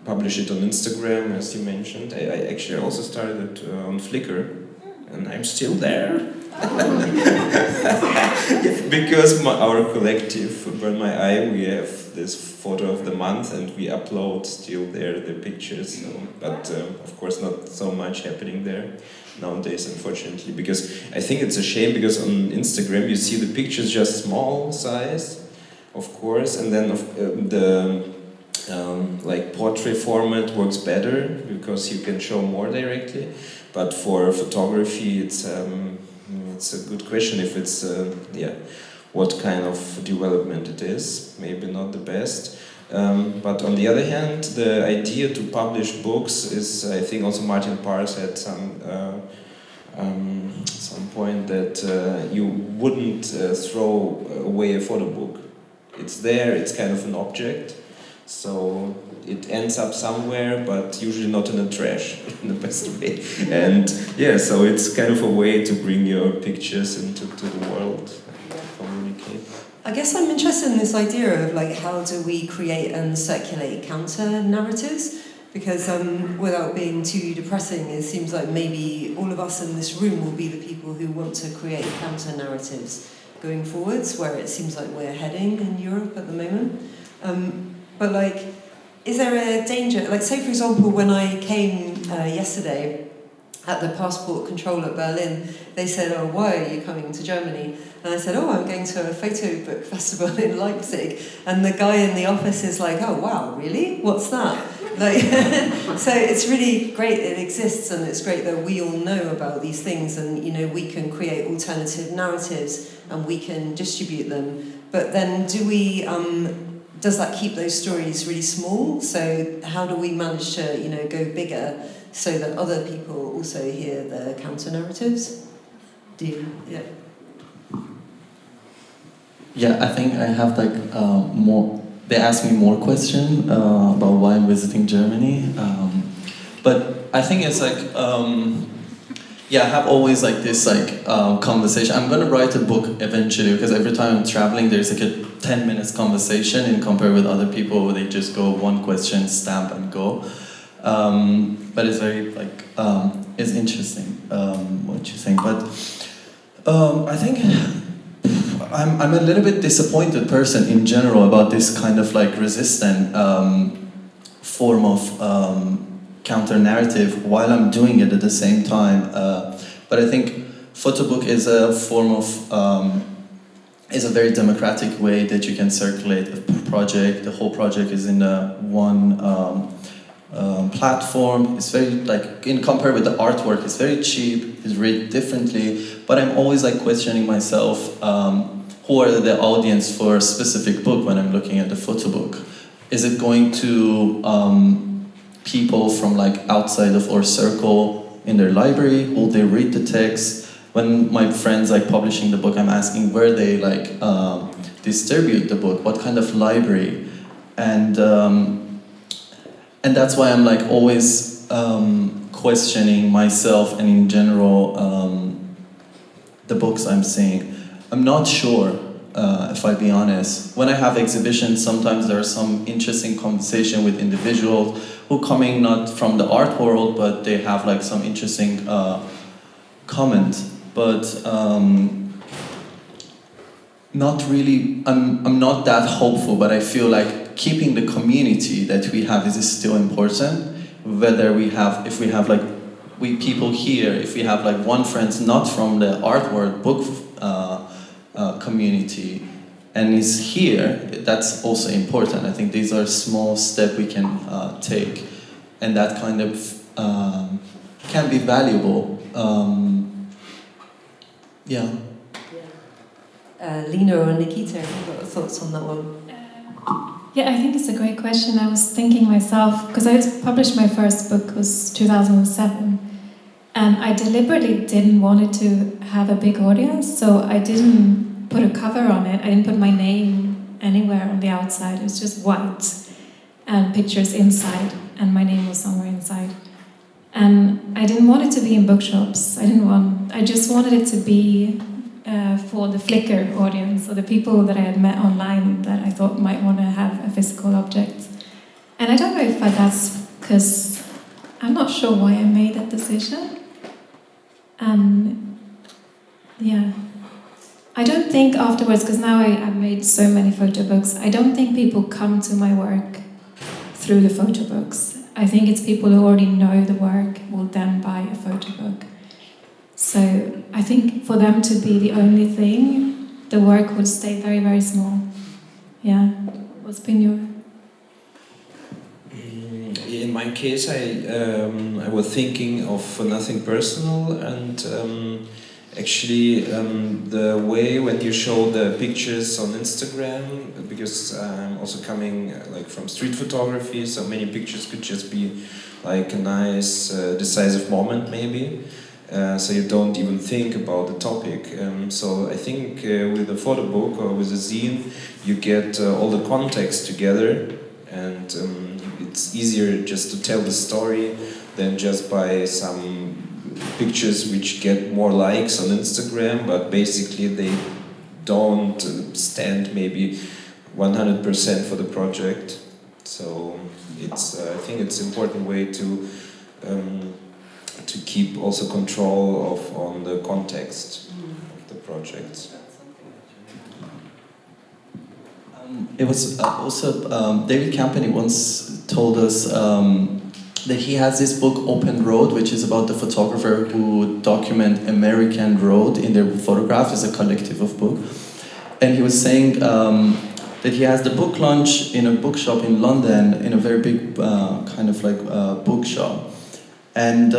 publish it on Instagram, as you mentioned. I actually also started on Flickr, and I'm still there. Because our collective, Burn My Eye, we have this photo of the month, and we upload still there the pictures. So, but of course not so much happening there nowadays, unfortunately, because I think it's a shame, because on Instagram you see the pictures just small size, of course, and then the like portrait format works better because you can show more directly. But for photography, it's a good question if it's what kind of development it is. Maybe not the best. But on the other hand, the idea to publish books is, I think also Martin Pars had some point that you wouldn't throw away a photo book. It's there, it's kind of an object, so it ends up somewhere, but usually not in the trash, in the best way. And yeah, so it's kind of a way to bring your pictures into the world and communicate. I guess I'm interested in this idea of like, how do we create and circulate counter narratives? Because without being too depressing, it seems like maybe all of us in this room will be the people who want to create counter narratives going forwards, where it seems like we're heading in Europe at the moment. But like, is there a danger? Like, say for example, when I came yesterday at the passport control at Berlin, they said, "Oh, why are you coming to Germany?" And I said, "Oh, I'm going to a Photobook festival in Leipzig." And the guy in the office is like, "Oh, wow, really? What's that?" Like, so it's really great it exists, and it's great that we all know about these things, and you know, we can create alternative narratives and we can distribute them. But then does that keep those stories really small? So how do we manage to, you know, go bigger so that other people also hear the counter narratives? Yeah. Yeah, I think I have like more. They asked me more questions about why I'm visiting Germany, but I think it's like I have always like this like conversation. I'm gonna write a book eventually, because every time I'm traveling, there's like a 10 minutes conversation, and compared with other people where they just go one question, stamp, and go. But it's very like it's interesting what you're saying. But I think I'm a little bit disappointed person in general about this kind of like resistant form of counter narrative while I'm doing it at the same time. But I think Photobook is a form of is a very democratic way that you can circulate a project. The whole project is in one platform. It's very, like, in compared with the artwork, it's very cheap, it's read differently, but I'm always like questioning myself, who are the audience for a specific book when I'm looking at the Photobook? Is it going to people from like outside of our circle in their library? Will they read the text? When my friends like publishing the book, I'm asking where they like distribute the book, what kind of library, and that's why I'm like always questioning myself and in general the books I'm seeing. I'm not sure, if I be honest. When I have exhibitions, sometimes there are some interesting conversation with individuals who coming not from the art world, but they have like some interesting comment. But not really, I'm not that hopeful, but I feel like keeping the community that we have is still important. Whether if we have like, people here, if we have like one friend not from the art world book community and is here, that's also important. I think these are small steps we can take, and that kind of can be valuable. Yeah. Lina or Nikita, have you got thoughts on that one? Yeah, I think it's a great question. I was thinking myself, because I published my first book was 2007, and I deliberately didn't want it to have a big audience, so I didn't put a cover on it. I didn't put my name anywhere on the outside. It was just white and pictures inside, and my name was somewhere inside. And I didn't want it to be in bookshops. I just wanted it to be for the Flickr audience, or the people that I had met online that I thought might want to have a physical object. And I don't know if that's because I'm not sure why I made that decision. Yeah. I don't think afterwards, because now I've made so many photo books, I don't think people come to my work through the photo books. I think it's people who already know the work will then buy a photo book. So I think for them to be the only thing, the work would stay very, very small. Yeah. What's been your? In my case, I was thinking of nothing personal, and actually the way when you show the pictures on Instagram, because I'm also coming like from street photography, so many pictures could just be like a nice decisive moment maybe, so you don't even think about the topic. So I think with a photo book or with a zine you get all the context together, and it's easier just to tell the story than just by some pictures which get more likes on Instagram, but basically they don't stand maybe 100% for the project. So it's I think it's an important way to keep also control on the context of the projects. It was also David Campany once told us that he has this book Open Road, which is about the photographer who document American road in their photograph. It's a collective of book, and he was saying that he has the book launch in a bookshop in London, in a very big kind of like bookshop, and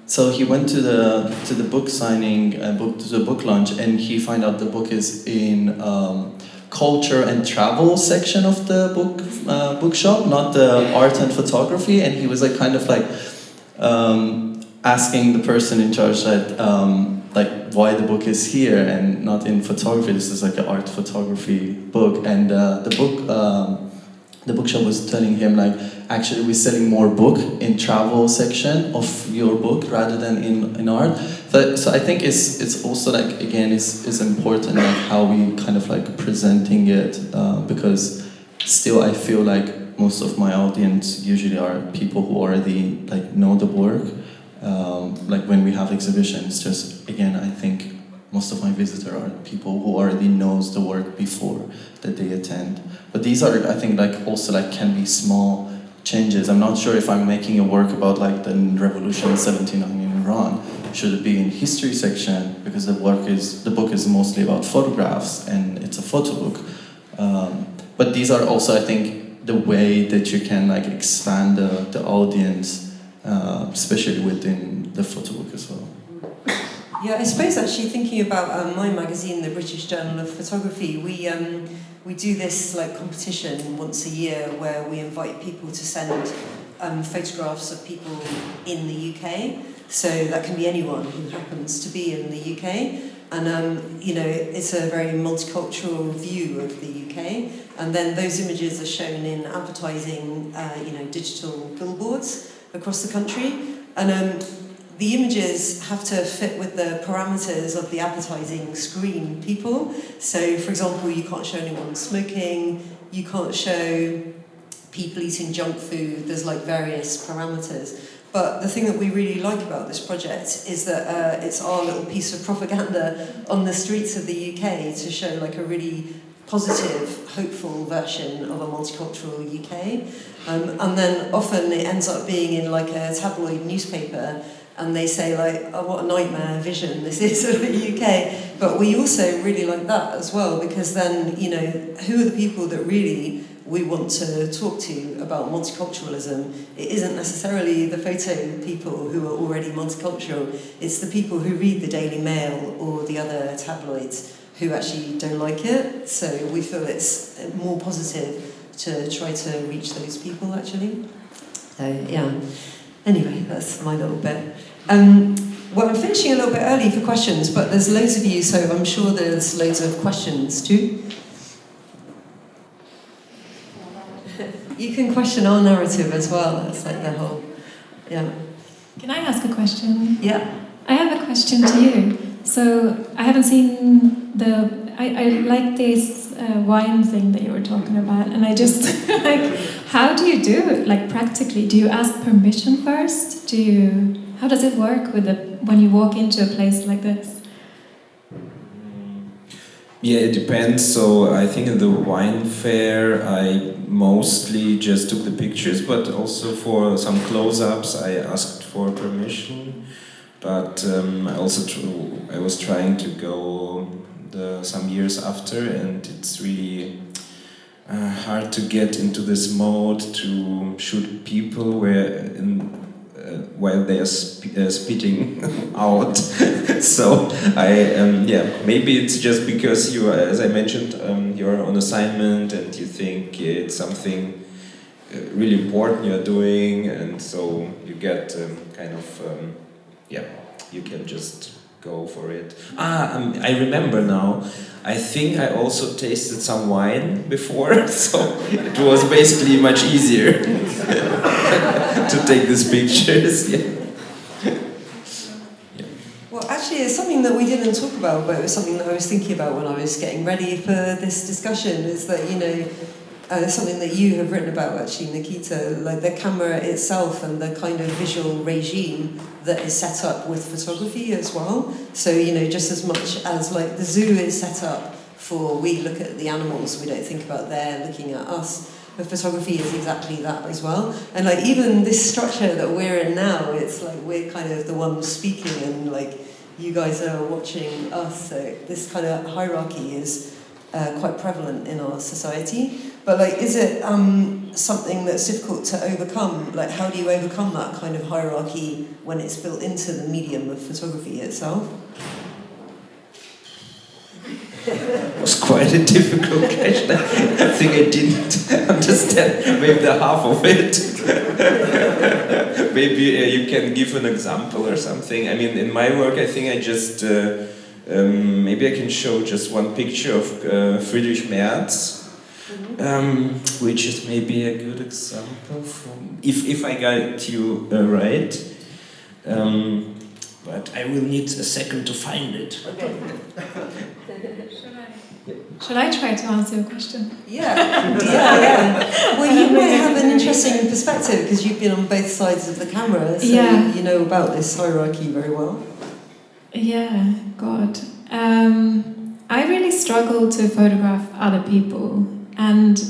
so he went to the book signing, to the book launch, and he found out the book is in culture and travel section of the bookshop, not the art and photography. And he was like kind of like asking the person in charge that like why the book is here and not in photography. This is like an art photography book, and the bookshop was telling him like, actually we're selling more book in travel section of your book rather than in art. So I think it's also like, again, is important like how we kind of like presenting it, because still I feel like most of my audience usually are people who already like know the work. Like when we have exhibitions, just again I think most of my visitors are people who already knows the work before that they attend. But these are, I think, like also like can be small changes. I'm not sure if I'm making a work about like the revolution in 79 Iran? Should it be in history section because the book is mostly about photographs and it's a photo book. But these are also, I think, the way that you can like expand the audience, especially within the photo book as well. Yeah, I suppose actually thinking about my magazine, the British Journal of Photography, we do this like competition once a year where we invite people to send photographs of people in the UK. So that can be anyone who happens to be in the UK. And, you know, it's a very multicultural view of the UK. And then those images are shown in advertising, you know, digital billboards across the country. And the images have to fit with the parameters of the advertising screen people. So, for example, you can't show anyone smoking, you can't show people eating junk food, there's like various parameters. But the thing that we really like about this project is that it's our little piece of propaganda on the streets of the UK to show like a really positive, hopeful version of a multicultural UK. And then often it ends up being in like a tabloid newspaper, and they say like, oh, what a nightmare vision this is of the UK. But we also really like that as well, because then, you know, who are the people that really we want to talk to about multiculturalism? It isn't necessarily the photo people who are already multicultural, it's the people who read the Daily Mail or the other tabloids who actually don't like it. So we feel it's more positive to try to reach those people actually. So yeah. Anyway, that's my little bit. Well, I'm finishing a little bit early for questions, but there's loads of you, so I'm sure there's loads of questions too. You can question our narrative as well. That's like the whole, yeah. Can I ask a question? Yeah. I have a question to you. So I haven't seen I like this wine thing that you were talking about, and I just like, how do you do it? Like practically, do you ask permission first? How does it work when you walk into a place like this? Yeah, it depends. So I think in the wine fair I mostly just took the pictures, but also for some close-ups I asked for permission. But I was trying to go some years after, and it's really hard to get into this mode to shoot people while they are spitting out. So maybe it's just because you are, as I mentioned, you're on assignment and you think it's something really important you're doing, and so you get you can just go for it. I remember now. I think I also tasted some wine before, so it was basically much easier to take these pictures. Yeah. Well, actually, it's something that we didn't talk about, but it was something that I was thinking about when I was getting ready for this discussion, is that, you know, something that you have written about, actually, Nikita, like the camera itself and the kind of visual regime that is set up with photography as well. So, you know, just as much as like the zoo is set up for we look at the animals, we don't think about they're looking at us. But photography is exactly that as well. And like even this structure that we're in now, it's like we're kind of the ones speaking and like you guys are watching us. So this kind of hierarchy is quite prevalent in our society. But like, is it something that's difficult to overcome? Like, how do you overcome that kind of hierarchy when it's built into the medium of photography itself? It was quite a difficult question. I think I didn't understand maybe the half of it. Maybe you can give an example or something. I mean, in my work, I think I just maybe I can show just one picture of Friedrich Merz. Which is maybe a good example from, if I got you right, but I will need a second to find it. Okay. Should I try to answer your question? Yeah. Well, you might have an interesting perspective because you've been on both sides of the camera, so you know about this hierarchy very well. Yeah, God. I really struggle to photograph other people, and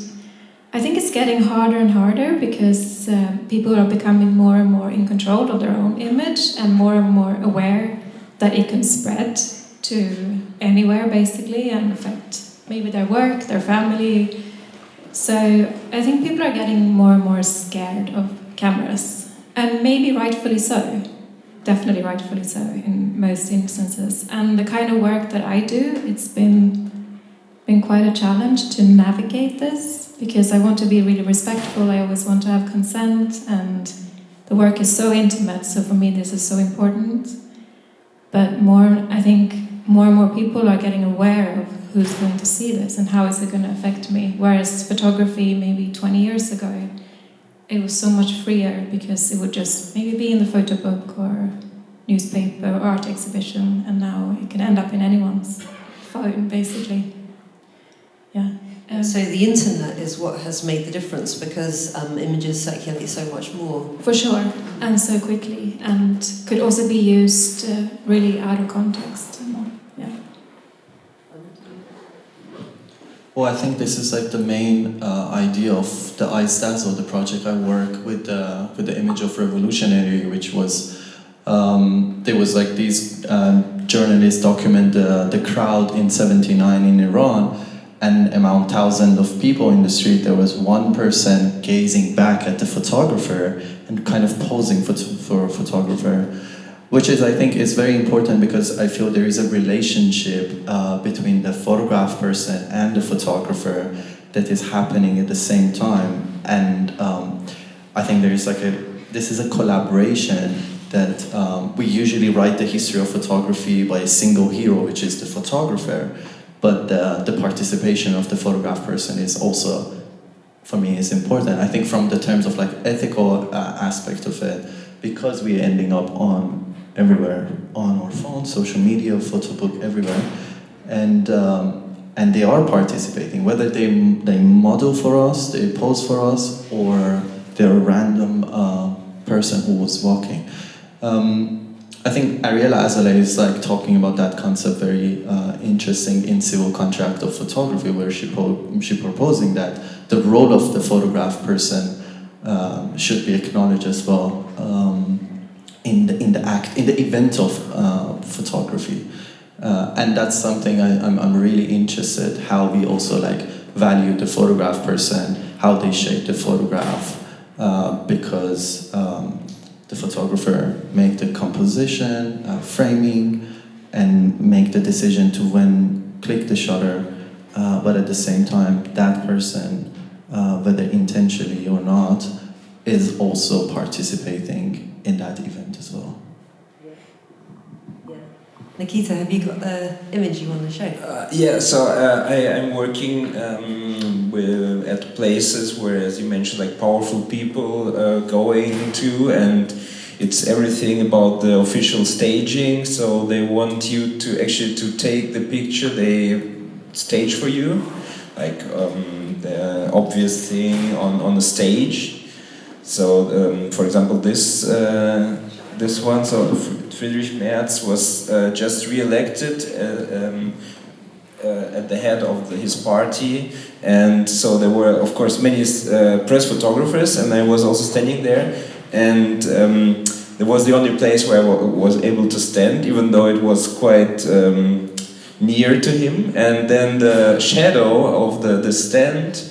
I think it's getting harder and harder because people are becoming more and more in control of their own image and more aware that it can spread to anywhere basically and affect maybe their work, their family. So I think people are getting more and more scared of cameras, and maybe rightfully so. Definitely rightfully so in most instances. And the kind of work that I do, it's been quite a challenge to navigate this, because I want to be really respectful, I always want to have consent, and the work is so intimate, so for me this is so important. But I think more and more people are getting aware of who's going to see this and how is it going to affect me. Whereas photography maybe 20 years ago, it was so much freer because it would just maybe be in the photobook or newspaper or art exhibition, and now it can end up in anyone's phone basically. Yeah. So the internet is what has made the difference, because images circulate so much more. For sure, and so quickly, and could also be used really out of context. Yeah. Well, I think this is like the main idea of the ISTAS, or the project I work with the image of revolutionary, which was there was like these journalists document the crowd in '79 in Iran. And among thousands of people in the street, there was one person gazing back at the photographer and kind of posing for a photographer, which is, I think, is very important, because I feel there is a relationship between the photograph person and the photographer that is happening at the same time. And I think there is this is a collaboration that we usually write the history of photography by a single hero, which is the photographer. But the participation of the photograph person is also, for me, is important. I think from the terms of like ethical aspect of it, because we're ending up on everywhere, on our phone, social media, Photobook, everywhere, and they are participating, whether they model for us, they pose for us, or they're a random person who was walking. I think Ariela Azaleh is like talking about that concept very interesting in Civil Contract of Photography, where she proposing that the role of the photograph person should be acknowledged as well in the event of photography, and that's something I'm really interested how we also like value the photograph person, how they shape the photograph, because. The photographer make the composition, framing, and make the decision to when click the shutter, but at the same time, that person, whether intentionally or not, is also participating in that event as well. Yeah. Nikita, have you got the image you want to show? Yeah, so I'm working at places where, as you mentioned, like powerful people going to, and it's everything about the official staging. So they want you to actually to take the picture they stage for you, like the obvious thing on the stage. So, for example, this one. So Friedrich Merz was just re-elected at the head of his party, and so there were, of course, many press photographers, and I was also standing there, and there was the only place where I was able to stand, even though it was quite near to him, and then the shadow of the stand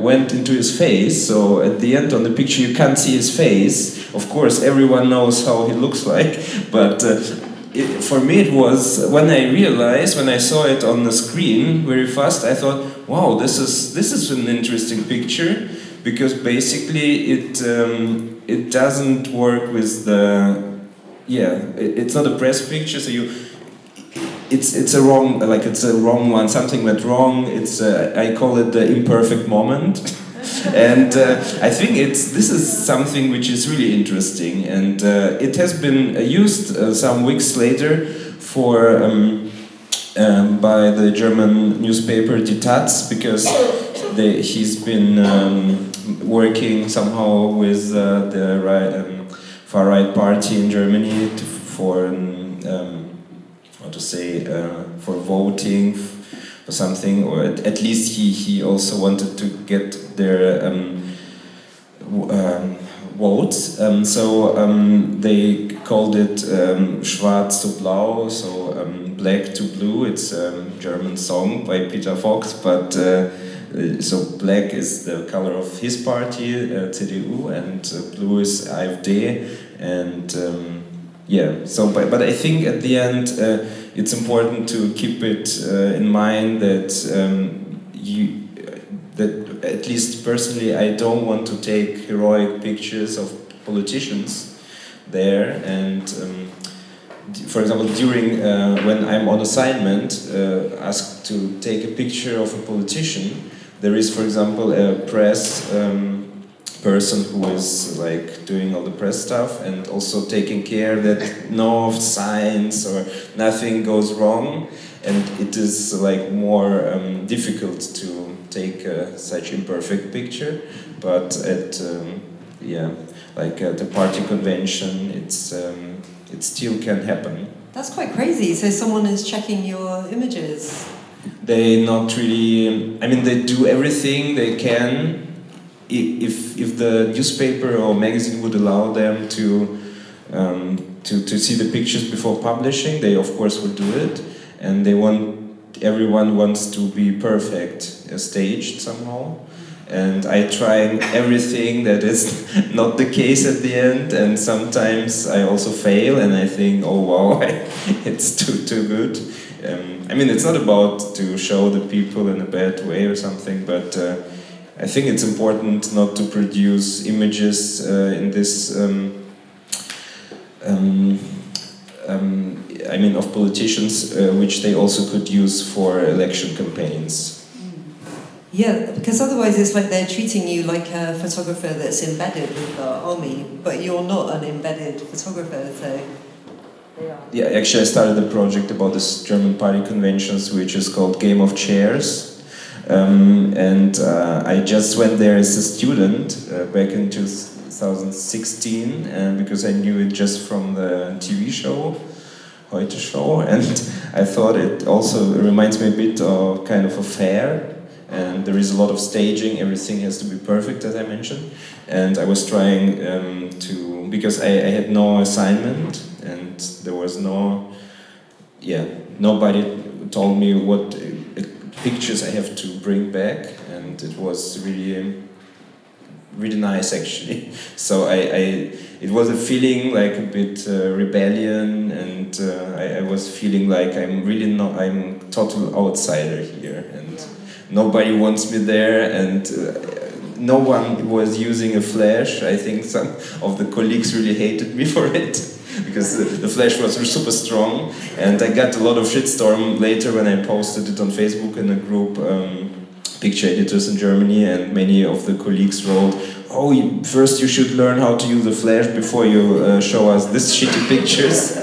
went into his face, so at the end on the picture you can't see his face. Of course, everyone knows how he looks like, but for me it was, when I saw it on the screen very fast, I thought, wow, this is an interesting picture, because basically it doesn't work with it's not a press picture, so it's a wrong one, something went wrong, I call it the imperfect moment. And I think this is something which is really interesting, and it has been used some weeks later by the German newspaper Die Taz, because he's been working somehow with the far right party in Germany for voting or something, or at least he also wanted to get their votes. They called it Schwarz zu Blau, so black to blue. It's a German song by Peter Fox, but so black is the color of his party, CDU, and blue is AfD, and but I think at the end it's important to keep it in mind that that at least personally I don't want to take heroic pictures of politicians there, and for example during when I'm on assignment asked to take a picture of a politician, there is for example a press person who is like doing all the press stuff and also taking care that no signs or nothing goes wrong, and it is like more difficult to take such imperfect picture, but at at the party convention it still can happen. That's quite crazy. So someone is checking your images. They not really, I mean they do everything they can. If the newspaper or magazine would allow them to see the pictures before publishing, they of course would do it, and everyone wants to be perfect, staged somehow. And I try everything that is not the case at the end, and sometimes I also fail, and I think, oh wow, it's too good. I mean, it's not about to show the people in a bad way or something, but I think it's important not to produce images in this, of politicians, which they also could use for election campaigns. Yeah, because otherwise it's like they're treating you like a photographer that's embedded with the army, but you're not an embedded photographer, so... Yeah, actually I started a project about this German party conventions, which is called Game of Chairs. I just went there as a student back in 2016, because I knew it just from the TV show, Heute Show, and I thought it also reminds me a bit of kind of a fair, and there is a lot of staging, everything has to be perfect, as I mentioned, and I was trying because I had no assignment, and there was nobody told me what pictures I have to bring back, and it was really nice actually. So it was a feeling like a bit rebellion, and I was feeling like I'm total outsider here, and nobody wants me there, and no one was using a flash. I think some of the colleagues really hated me for it, because the flash was super strong, and I got a lot of shitstorm later when I posted it on Facebook in a group, picture editors in Germany, and many of the colleagues wrote, first you should learn how to use the flash before you show us this shitty pictures.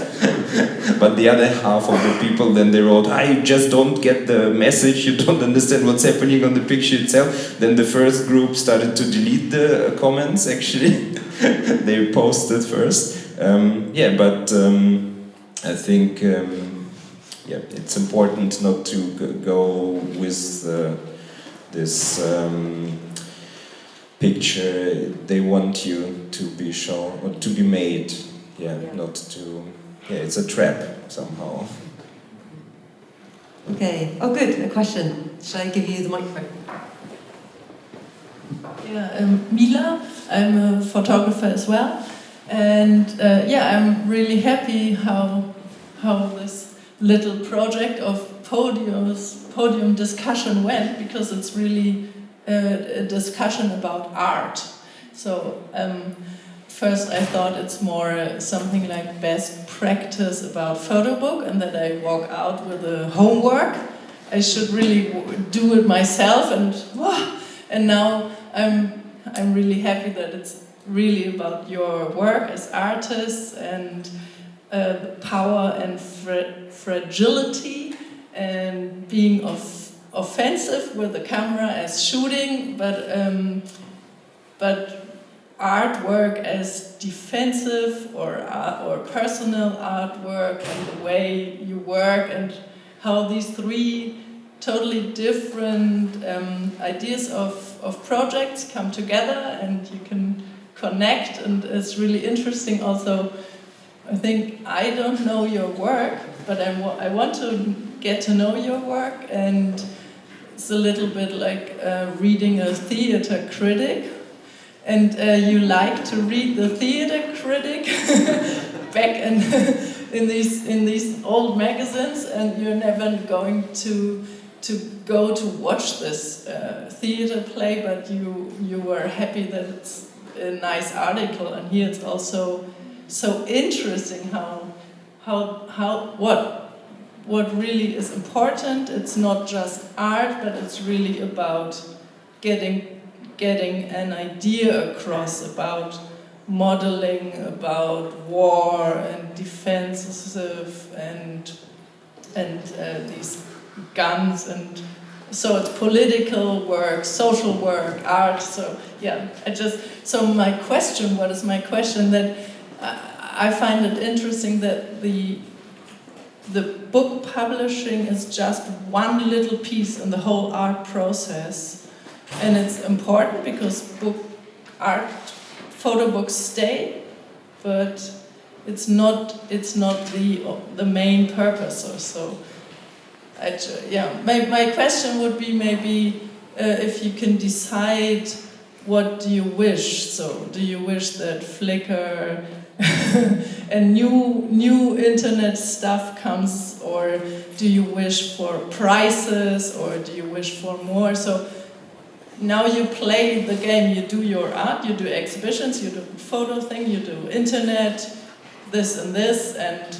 But the other half of the people, then they wrote, you just don't get the message, you don't understand what's happening on the picture itself. Then the first group started to delete the comments, actually. They posted first. I think it's important not to go with this picture they want you to be shown or to be made. Not to. It's a trap somehow. Okay. Oh, good. A question. Shall I give you the microphone? Mila. I'm a photographer as well. And I'm really happy how this little project of podium discussion went, because it's really a discussion about art. So first I thought it's more something like best practice about Photobook, and that I walk out with a homework. I should really do it myself, and now I'm really happy that it's really about your work as artists, and the power and fragility, and being offensive with the camera as shooting, but artwork as defensive, or personal artwork, and the way you work, and how these three totally different ideas of projects come together, and you can connect, and it's really interesting. Also, I think I don't know your work, but I want to get to know your work, and it's a little bit like reading a theater critic, and you like to read the theater critic back in these old magazines, and you're never going to go to watch this theater play, but you were happy that it's a nice article, and here it's also so interesting what really is important. It's not just art, but it's really about getting an idea across about modeling, about war and defensive and these guns, and so it's political work, social work, art. So yeah, my question. What is my question? That I find it interesting that the book publishing is just one little piece in the whole art process, and it's important because photo books stay, but it's not the main purpose or so. My question would be maybe if you can decide what do you wish. So do you wish that Flickr and new internet stuff comes, or do you wish for prizes, or do you wish for more? So now you play the game, you do your art, you do exhibitions, you do photo thing, you do internet, this, and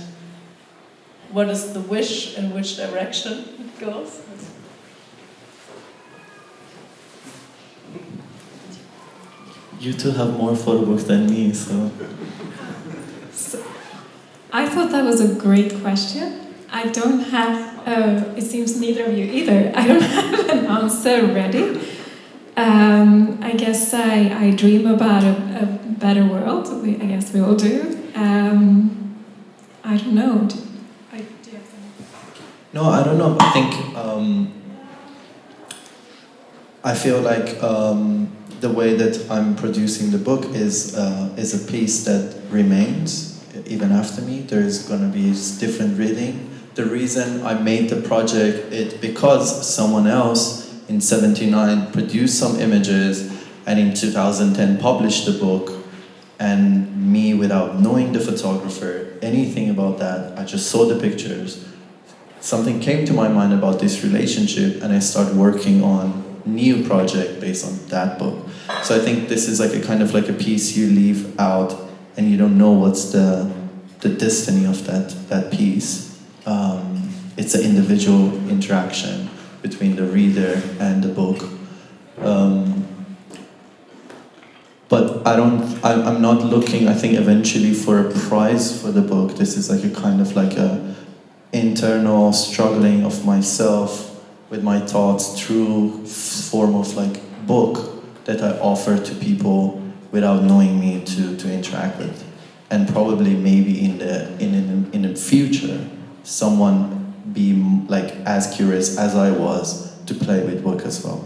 what is the wish, in which direction it goes? You two have more photo books than me, so I thought that was a great question. I don't have, it seems neither of you either, I don't have an answer ready. I guess I dream about a better world. I guess we all do. I don't know. Do you have something? No, I don't know. I think I feel like the way that I'm producing the book is a piece that remains even after me. There is going to be different reading. The reason I made the project is because someone else in '79 produced some images, and in 2010 published the book, and me, without knowing the photographer, anything about that, I just saw the pictures. Something came to my mind about this relationship, and I started working on a new project based on that book. So I think this is like a kind of like a piece you leave out, and you don't know what's the destiny of that piece. It's an individual interaction between the reader and the book. But I'm not looking, I think, eventually for a prize for the book. This is like a kind of like a internal struggling of myself with my thoughts through form of like book that I offer to people without knowing me to interact with. And probably maybe in the future, someone be like as curious as I was to play with book as well.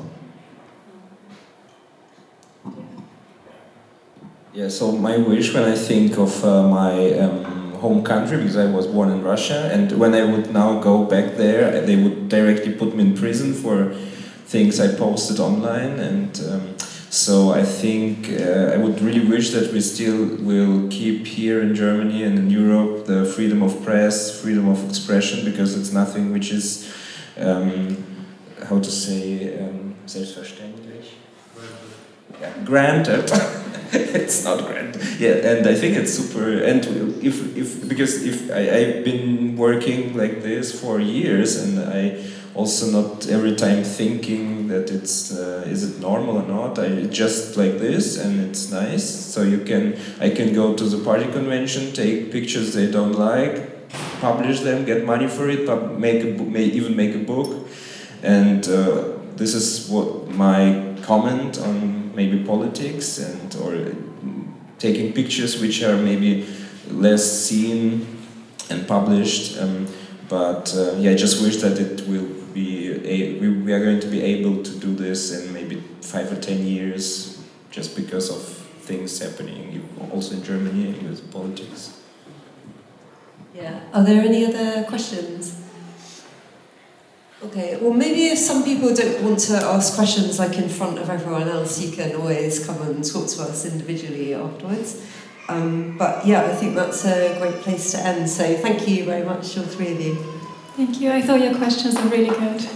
Yeah, so my wish when I think of my home country, because I was born in Russia, and when I would now go back there, they would directly put me in prison for things I posted online, and so I think I would really wish that we still will keep here in Germany and in Europe the freedom of press, freedom of expression, because it's nothing which is, how to say, selbstverständlich? Yeah, granted. It's not granted. Yeah, and I think it's super. And because I've been working like this for years, and I also not every time thinking that it's is it normal or not. I just like this, and it's nice. So I can go to the party convention, take pictures they don't like, publish them, get money for it, even make a book, and this is what my comment on maybe politics or taking pictures which are maybe less seen and published. But yeah, I just wish that it will be we are going to be able to do this in maybe 5 or 10 years, just because of things happening also in Germany with politics. Yeah. Are there any other questions? Okay, well maybe if some people don't want to ask questions like in front of everyone else, you can always come and talk to us individually afterwards. But yeah, I think that's a great place to end. So thank you very much, all three of you. Thank you. I thought your questions were really good.